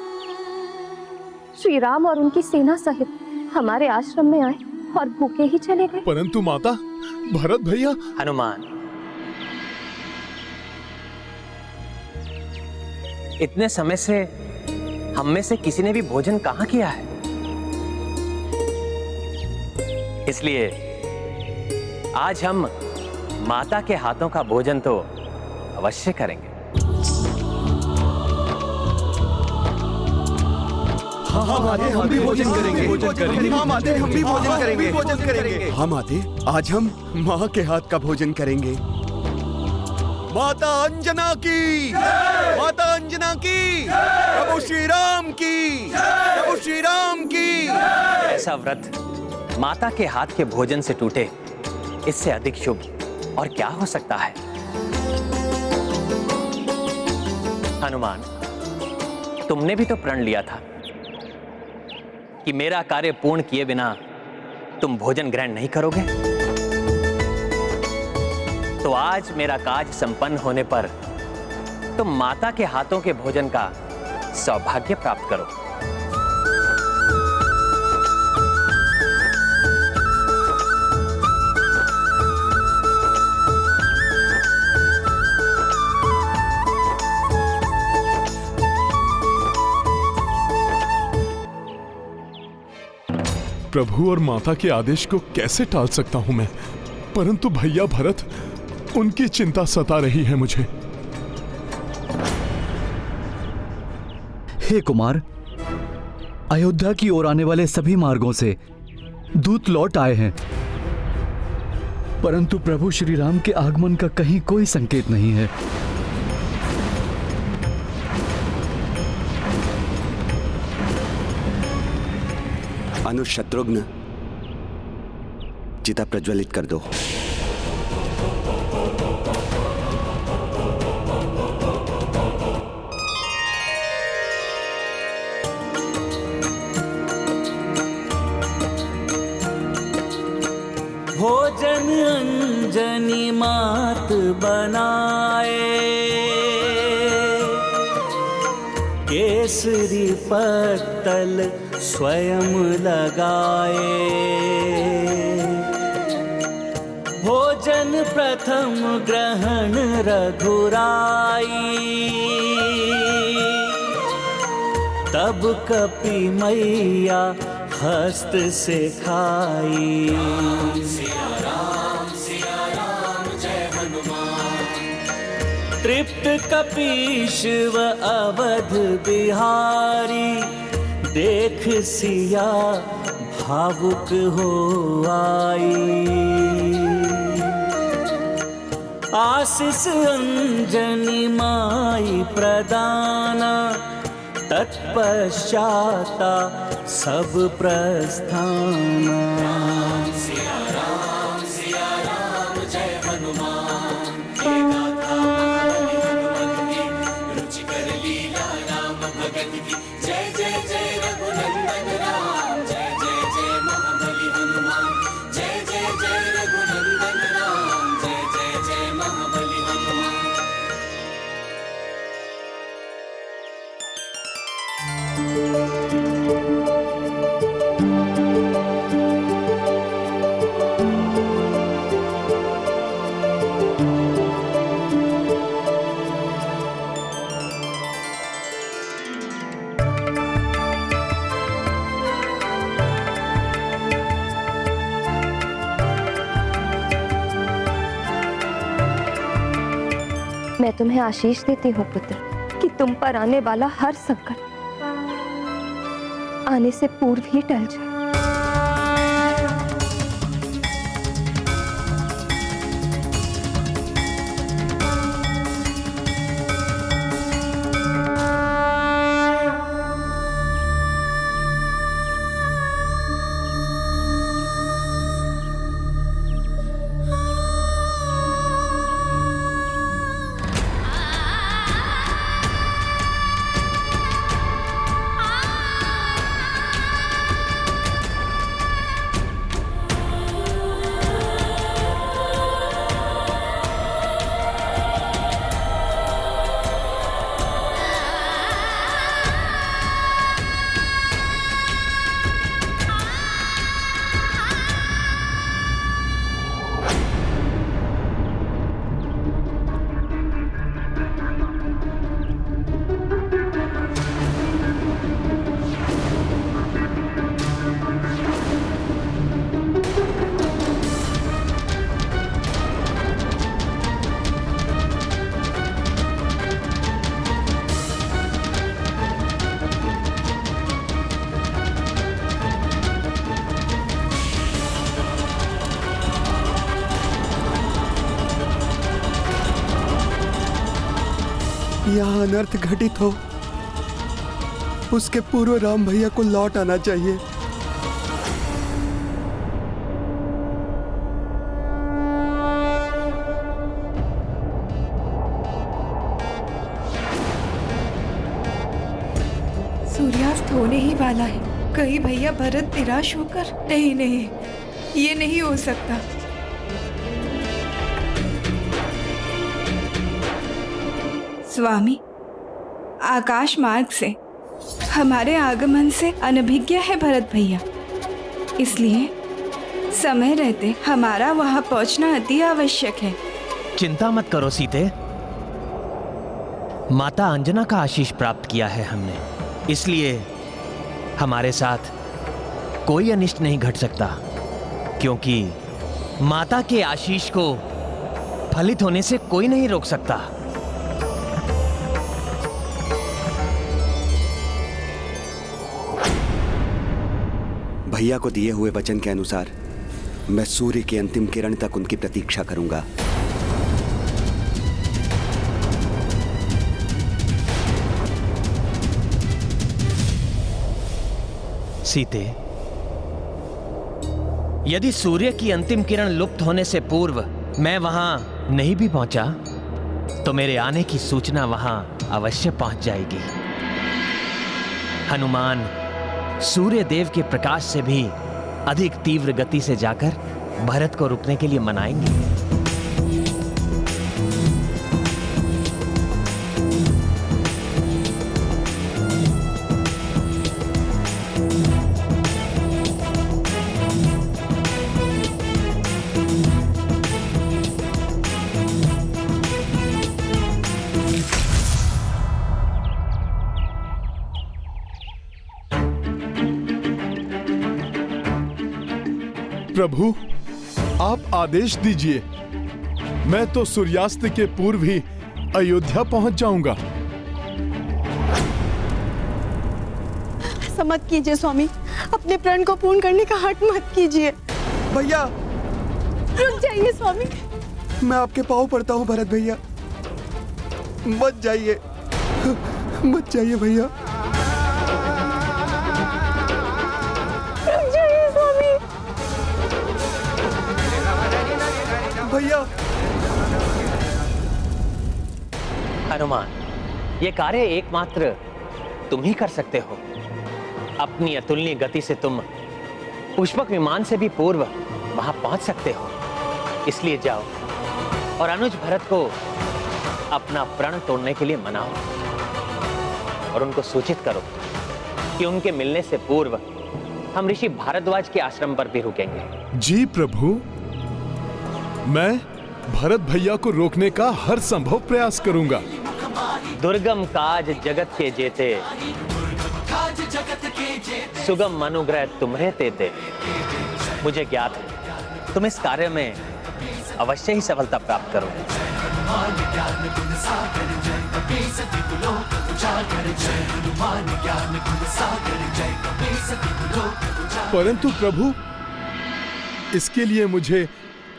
श्री राम और उनकी सेना सहित हमारे आश्रम में आए और भूखे ही चले गए। परंतु माता, भरत भैया। हनुमान, इतने समय से हम में से किसी ने भी भोजन कहां किया है, इसलिए आज हम माता के हाथों का भोजन तो अवश्य करेंगे। हाँ माते, हम भी भोजन करेंगे। हाँ माते, हम भी भोजन करेंगे। हाँ माते, आज हम माँ के हाथ का भोजन करेंगे। माता अंजना की, माता अंजना की, प्रभु श्री राम की, प्रभु श्री राम की। ऐसा व्रत माता के हाथ के भोजन से टूटे, इससे अधिक शुभ और क्या हो सकता है? हनुमान, तुमने भी तो प्रण लिया था कि मेरा कार्य पूर्ण किए बिना तुम भोजन ग्रहण नहीं करोगे। तो आज मेरा काज संपन्न होने पर तुम माता के हाथों के भोजन का सौभाग्य प्राप्त करो। प्रभु और माता के आदेश को कैसे टाल सकता हूं मैं? परंतु भैया भरत, उनकी चिंता सता रही है मुझे। हे कुमार, अयोध्या की ओर आने वाले सभी मार्गों से दूत लौट आए हैं, परंतु प्रभु श्री राम के आगमन का कहीं कोई संकेत नहीं है। अनुज शत्रुघ्न, चिता प्रज्वलित कर दो। भोजन अंजनी मात बनाए, केसरी पत्तल स्वयं लगाए। भोजन प्रथम ग्रहण रघुराई, तब कपि मैया हस्त से खाई। राम सिया राम जय हनुमान। तृप्त कपीश व अवध बिहारी, देख सिया भावुक हो आई। आशीष अंजनी माई प्रदाना, तत्पश्चाता सब प्रस्थाना। राम सिया राम जय हनुमान। ये गाथा हनुमत की, रुचिकर लीला राम भगत की। जय जय जय रघुनंदन राम, जय जय जय महाबली हनुमान। जय जय जय रघुनंदन राम, जय जय जय महाबली हनुमान। मैं तुम्हें आशीष देती हूँ पुत्र कि तुम पर आने वाला हर संकट आने से पूर्व ही टल जाए। यहाँ अनर्थ घटित हो, उसके पूर्व राम भैया को लौट आना चाहिए। सूर्यास्त होने ही वाला है। कहीं भैया भरत निराश होकर? नहीं नहीं, ये नहीं हो सकता। स्वामी, आकाश मार्ग से हमारे आगमन से अनभिज्ञ है भरत भैया, इसलिए समय रहते हमारा वहां पहुंचना अति आवश्यक है। चिंता मत करो सीते, माता अंजना का आशीष प्राप्त किया है हमने, इसलिए हमारे साथ कोई अनिष्ट नहीं घट सकता, क्योंकि माता के आशीष को फलित होने से कोई नहीं रोक सकता। भैया को दिए हुए वचन के अनुसार मैं सूर्य की अंतिम किरण तक उनकी प्रतीक्षा करूंगा। सीते, यदि सूर्य की अंतिम किरण लुप्त होने से पूर्व मैं वहां नहीं भी पहुंचा तो मेरे आने की सूचना वहां अवश्य पहुंच जाएगी। हनुमान सूर्य देव के प्रकाश से भी अधिक तीव्र गति से जाकर भरत को रुकने के लिए मनाएंगे। प्रभु, आप आदेश दीजिए। मैं तो सूर्यास्त के पूर्व ही अयोध्या पहुंच जाऊंगा। ऐसा मत कीजिए स्वामी, अपने प्रण को पूर्ण करने का हठ मत कीजिए। भैया, रुक जाइए स्वामी। मैं आपके पाँव पड़ता हूँ भरत भैया, मत जाइए, मत जाइए भैया। रुक जाइए स्वामी। भैया। हनुमान, ये कार्य एकमात्र तुम ही कर सकते हो। अपनी अतुलनीय गति से तुम पुष्पक विमान से भी पूर्व वहां पहुंच सकते हो। इसलिए जाओ और अनुज भरत को अपना प्रण तोड़ने के लिए मनाओ और उनको सूचित करो कि उनके मिलने से पूर्व हम ऋषि भारद्वाज के आश्रम पर भी रुकेंगे। जी प्रभु, मैं भरत भैया को रोकने का हर संभव प्रयास करूंगा। दुर्गम काज जगत के जेते, सुगम अनुग्रह तुम्हारे तेते। मुझे ज्ञात है तुम इस कार्य में अवश्य ही सफलता प्राप्त करोगे। परंतु प्रभु, इसके लिए मुझे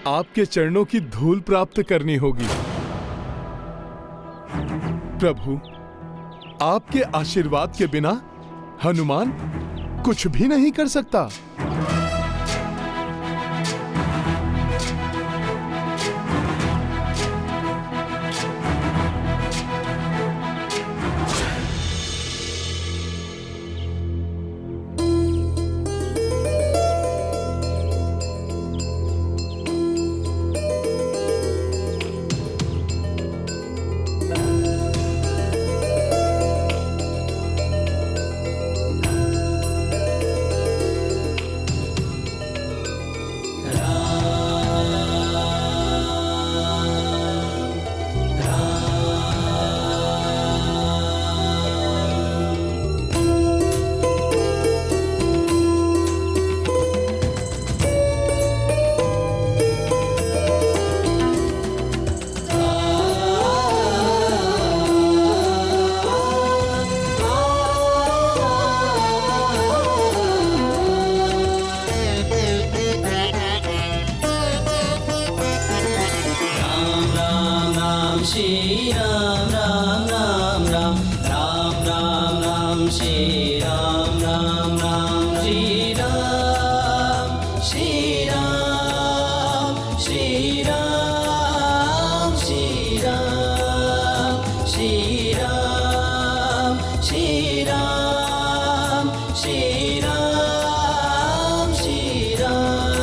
आपके चरणों की धूल प्राप्त करनी होगी। प्रभु, आपके आशीर्वाद के बिना हनुमान कुछ भी नहीं कर सकता। श्री राम राम राम राम राम राम राम श्री राम राम राम श्री राम श्री राम श्री राम श्री राम श्री राम श्री राम श्री राम श्री राम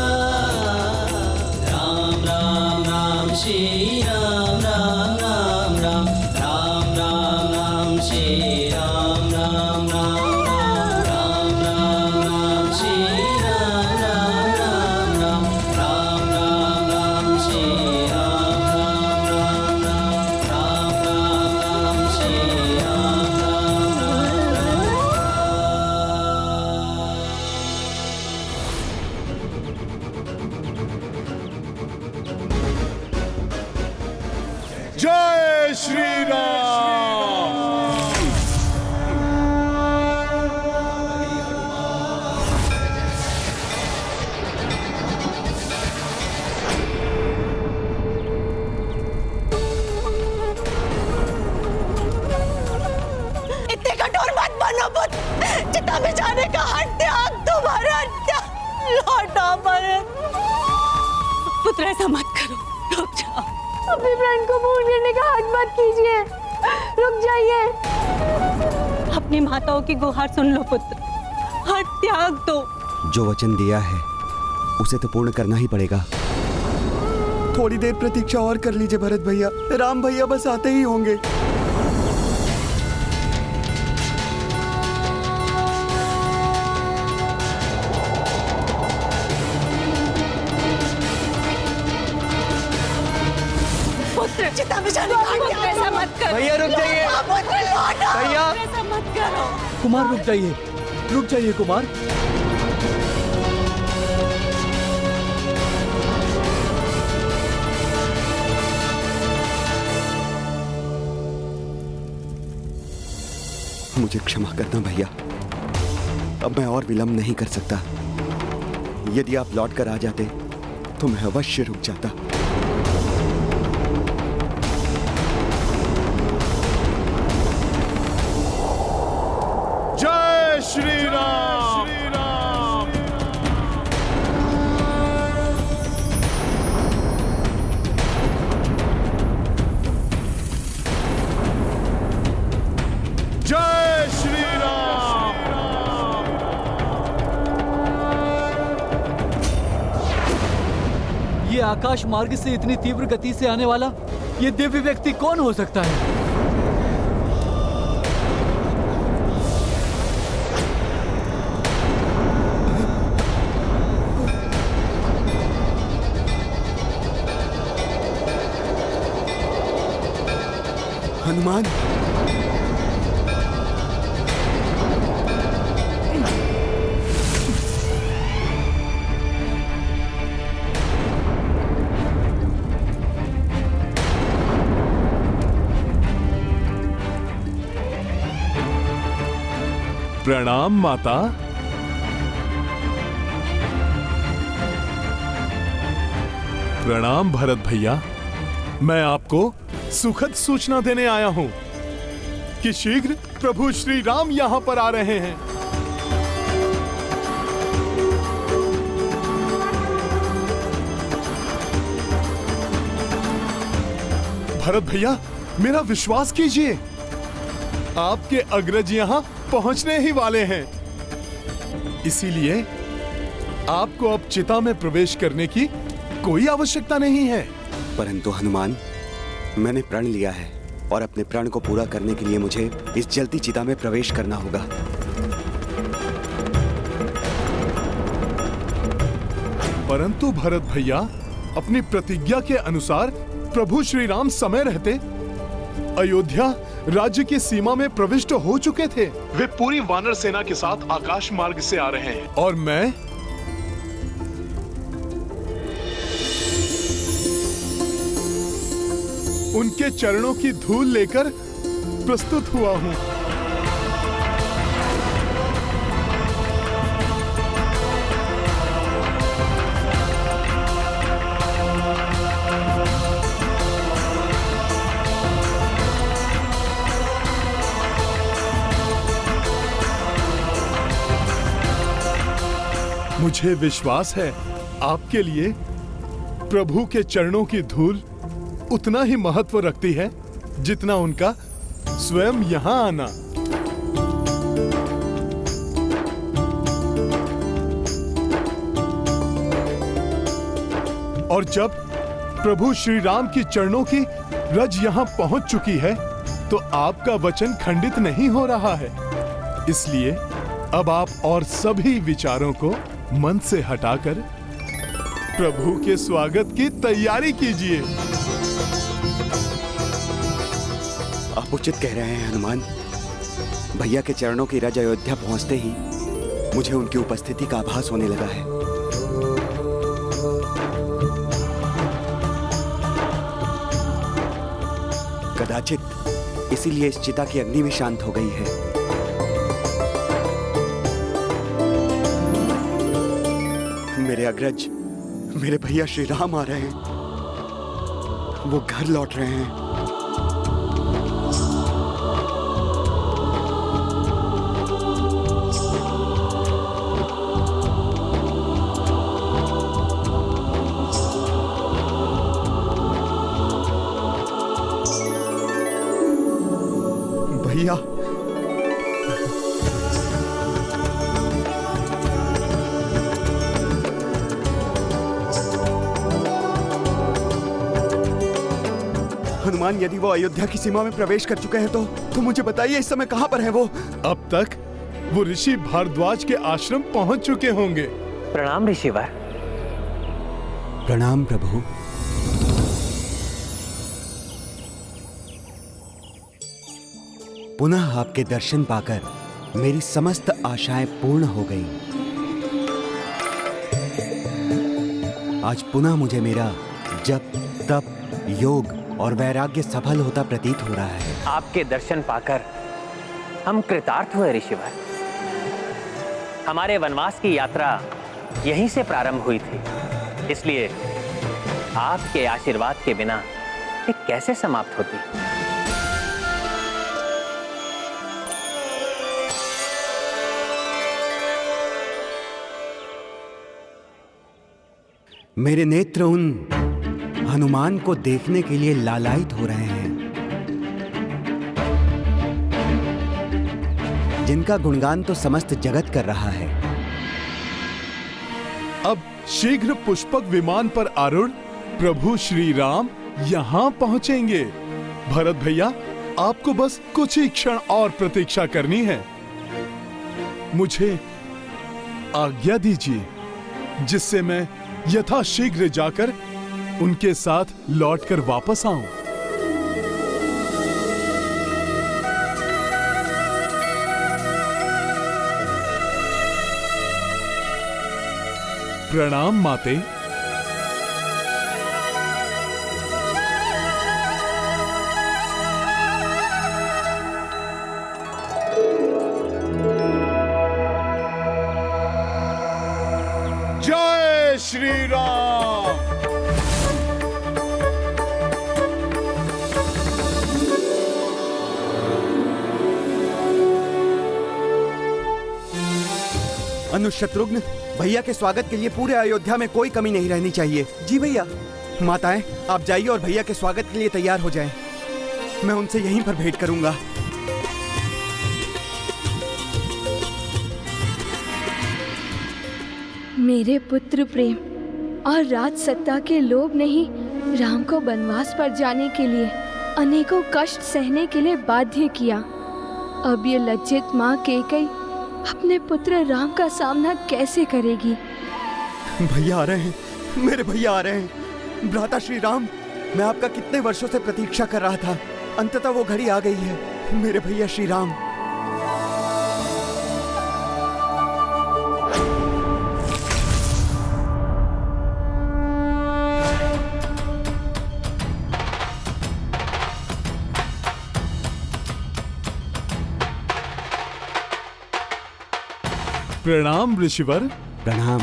राम राम राम श्री राम राम राम राम राम राम राम श्री राम राम राम राम राम राम श्री राम राम राम राम राम राम राम श्री राम राम राम राम राम राम श्री राम राम जय श्री राम। पुत्र ऐसा मत करो, रुक जाओ। अपने प्राण को पूर्ण करने का हक मत कीजिए, रुक जाइए। अपनी माताओं की गुहार सुन लो पुत्र, हर त्याग दो। जो वचन दिया है उसे तो पूर्ण करना ही पड़ेगा। थोड़ी देर प्रतीक्षा और कर लीजिए भरत भैया, राम भैया बस आते ही होंगे। पुत्र चिता में जाने का ऐसा मत करो। भैया रुक जाइए। पुत्र लौटो। भैया ऐसा मत करो। कुमार रुक जाइए कुमार। मुझे क्षमा करना भैया, अब मैं और विलंब नहीं कर सकता। यदि आप लौट कर आ जाते तो मैं अवश्य रुक जाता। जय श्री राम। जय श्री राम। ये आकाश मार्ग से इतनी तीव्र गति से आने वाला ये दिव्य व्यक्ति कौन हो सकता है? हनुमान, प्रणाम माता। प्रणाम भरत भैया, मैं आपको सुखद सूचना देने आया हूं कि शीघ्र प्रभु श्री राम यहां पर आ रहे हैं। भरत भैया, मेरा विश्वास कीजिए, आपके अग्रज यहां पहुंचने ही वाले हैं। इसीलिए आपको अब चिता में प्रवेश करने की कोई आवश्यकता नहीं है। परंतु हनुमान, मैंने प्रण लिया है और अपने प्रण को पूरा करने के लिए मुझे इस जलती चिता में प्रवेश करना होगा। परंतु भरत भैया, अपनी प्रतिज्ञा के अनुसार प्रभु श्री राम समय रहते अयोध्या राज्य की सीमा में प्रविष्ट हो चुके थे। वे पूरी वानर सेना के साथ आकाश मार्ग से आ रहे हैं और मैं उनके चरणों की धूल लेकर प्रस्तुत हुआ हूं। मुझे विश्वास है आपके लिए प्रभु के चरणों की धूल उतना ही महत्व रखती है जितना उनका स्वयं यहां आना। और जब प्रभु श्री राम की चरणों की रज यहां पहुंच चुकी है तो आपका वचन खंडित नहीं हो रहा है। इसलिए अब आप और सभी विचारों को मन से हटाकर प्रभु के स्वागत की तैयारी कीजिए। आप उचित कह रहे हैं हनुमान। भैया के चरणों की रज अयोध्या पहुंचते ही मुझे उनकी उपस्थिति का आभास होने लगा है। कदाचित इसीलिए इस चिता की अग्नि भी शांत हो गई है। मेरे अग्रज, मेरे भैया श्री राम आ रहे हैं। वो घर लौट रहे हैं। हनुमान, यदि वो अयोध्या की सीमा में प्रवेश कर चुके हैं तो मुझे बताइए इस समय कहाँ पर है वो? अब तक वो ऋषि भारद्वाज के आश्रम पहुंच चुके होंगे। प्रणाम ऋषिवर। प्रणाम प्रभु। पुनः आपके दर्शन पाकर मेरी समस्त आशाएं पूर्ण हो गईं। आज पुनः मुझे मेरा जप, तप, योग और वैराग्य सफल होता प्रतीत हो रहा है। आपके दर्शन पाकर हम कृतार्थ हुए ऋषिवर। हमारे वनवास की यात्रा यहीं से प्रारंभ हुई थी, इसलिए आपके आशीर्वाद के बिना ये कैसे समाप्त होती। मेरे नेत्र उन हनुमान को देखने के लिए लालायित हो रहे हैं, जिनका गुणगान तो समस्त जगत कर रहा है। अब शीघ्र पुष्पक विमान पर आरूढ़ प्रभु श्री राम यहाँ पहुंचेंगे। भरत भैया, आपको बस कुछ ही क्षण और प्रतीक्षा करनी है। मुझे आज्ञा दीजिए, जिससे मैं यथाशीघ्र जाकर उनके साथ लौटकर वापस आऊं। प्रणाम माते। जय श्री राम। अनुशत्रुघ्न, भैया के स्वागत के लिए पूरे अयोध्या में कोई कमी नहीं रहनी चाहिए। जी भैया। माताएं, आप जाइए और भैया के स्वागत के लिए तैयार हो जाएं। मैं उनसे यहीं पर भेंट करूंगा। मेरे पुत्र प्रेम और राज सत्ता के लोभ ने ही राम को वनवास पर जाने के लिए अनेकों कष्ट सहने के लिए बाध्य किया। अब ये लज्जित माँ कैकेयी अपने पुत्र राम का सामना कैसे करेगी? भैया आ रहे हैं, मेरे भैया आ रहे हैं। भ्राता श्री राम, मैं आपका कितने वर्षों से प्रतीक्षा कर रहा था। अंततः वो घड़ी आ गई है। मेरे भैया श्री राम। प्रणाम ऋषिवर। प्रणाम।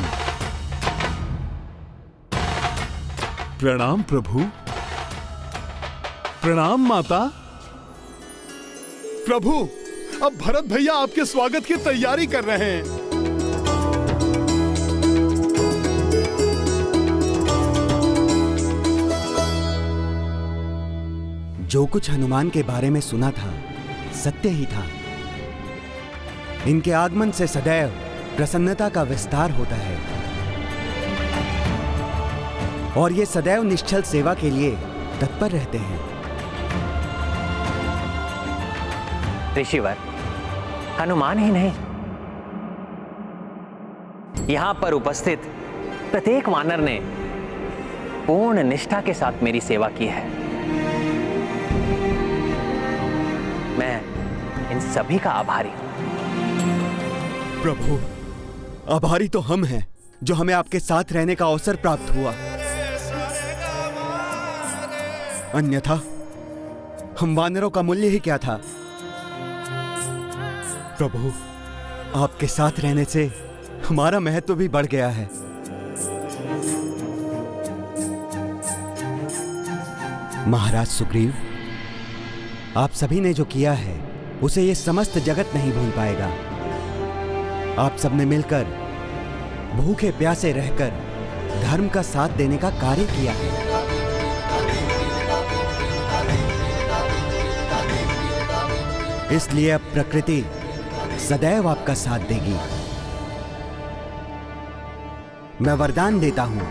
प्रणाम प्रभु। प्रणाम माता। प्रभु, अब भरत भैया आपके स्वागत की तैयारी कर रहे हैं। जो कुछ हनुमान के बारे में सुना था सत्य ही था। इनके आगमन से सदैव प्रसन्नता का विस्तार होता है और ये सदैव निश्चल सेवा के लिए तत्पर रहते हैं। ऋषिवर, हनुमान ही नहीं, यहां पर उपस्थित प्रत्येक वानर ने पूर्ण निष्ठा के साथ मेरी सेवा की है। मैं इन सभी का आभारी हूं। प्रभु, आभारी तो हम हैं जो हमें आपके साथ रहने का अवसर प्राप्त हुआ। अन्यथा हम वानरों का मूल्य ही क्या था। प्रभु, आपके साथ रहने से हमारा महत्व भी बढ़ गया है। महाराज सुग्रीव, आप सभी ने जो किया है उसे ये समस्त जगत नहीं भूल पाएगा। आप सबने मिलकर भूखे प्यासे रहकर धर्म का साथ देने का कार्य किया है। इसलिए अब प्रकृति सदैव आपका साथ देगी। मैं वरदान देता हूं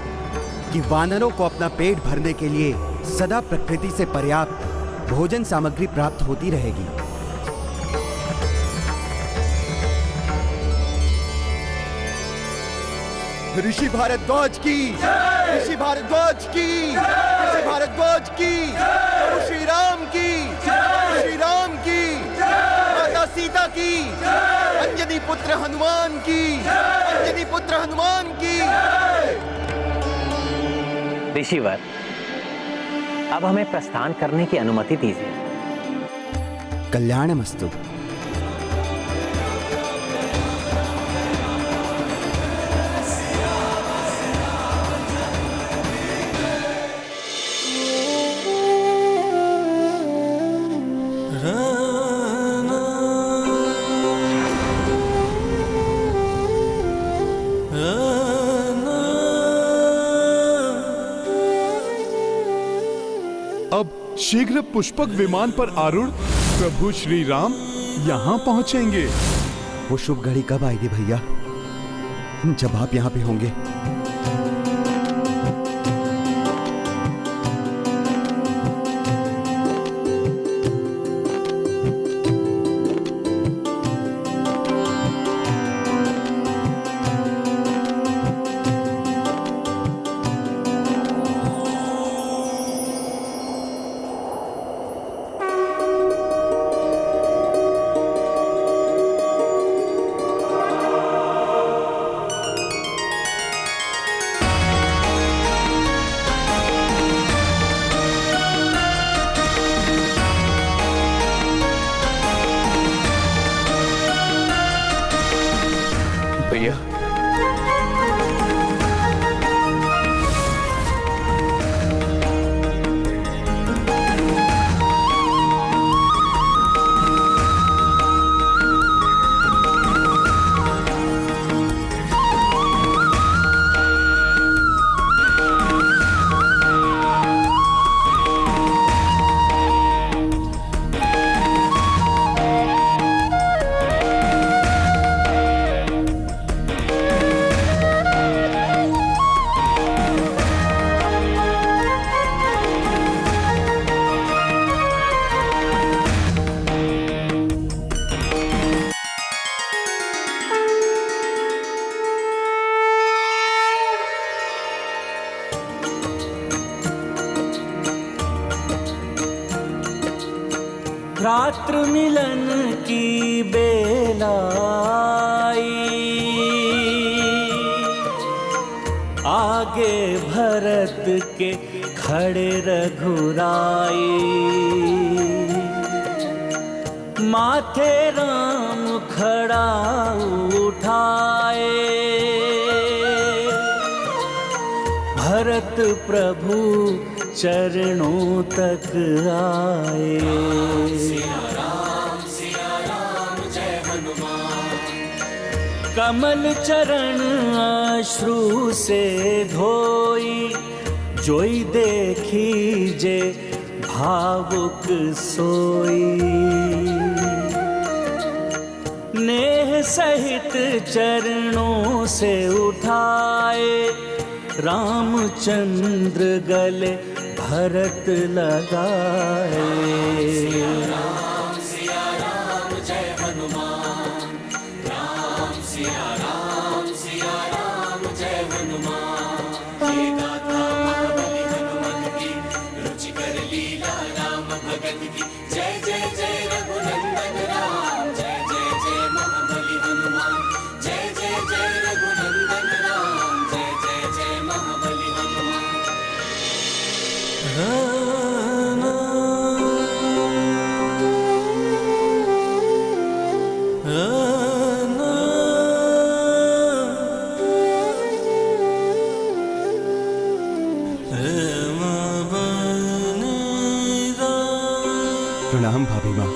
कि वानरों को अपना पेट भरने के लिए सदा प्रकृति से पर्याप्त भोजन सामग्री प्राप्त होती रहेगी। ऋषि भारद्वाज की, ऋषि भारद्वाज की, ऋषि भारद्वाज की, प्रभु श्री राम की, श्री राम की, माता सीता की, अंजनी पुत्र हनुमान की, अंजनी पुत्र हनुमान की। ऋषिवर, अब हमें प्रस्थान करने की अनुमति दीजिए। कल्याणमस्तु। अब शीघ्र पुष्पक विमान पर आरूढ़ प्रभु श्री राम यहाँ पहुँचेंगे। वो शुभ घड़ी कब आएगी भैया, जब आप यहाँ पे होंगे? भैया, रात्र मिलन की बेला आई, आगे भरत के खड़े रघुराई, माथे राम खड़ा उठाए, भरत प्रभु चरणों तक आए। सिया राम जय हनुमान। कमल चरण अश्रु से धोई, जोई देखी जे भावुक सोई, नेह सहित चरणों से उठाए, रामचंद्र गले भरत लगाए। सिया राम जय हनुमान। राम सिया राम जय हनुमान। ये गाथा महाबली हनुमत की, रुचिकर लीला राम भगत की। जय जय जय रघुनंदन राम, जय जय जय महाबली हनुमान। जय जय जय रघुनंदन राम, जय जय जय महाबली हनुमान। प्रणाम भाभी माँ।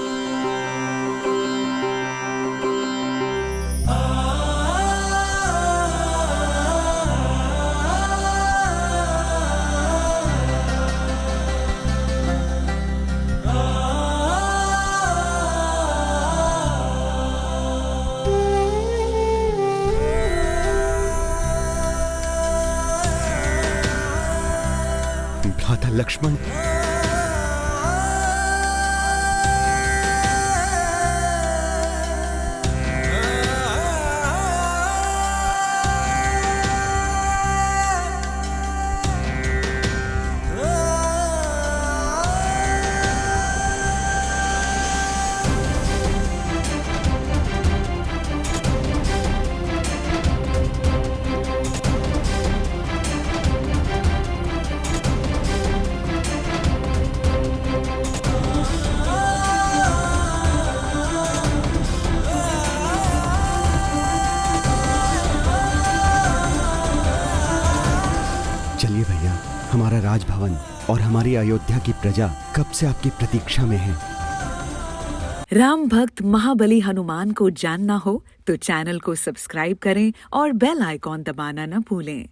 भ्राता लक्ष्मण, चलिए भैया, हमारा राजभवन और हमारी अयोध्या की प्रजा कब से आपकी प्रतीक्षा में है। राम भक्त महाबली हनुमान को जानना हो तो चैनल को सब्सक्राइब करें और बेल आइकॉन दबाना न भूलें।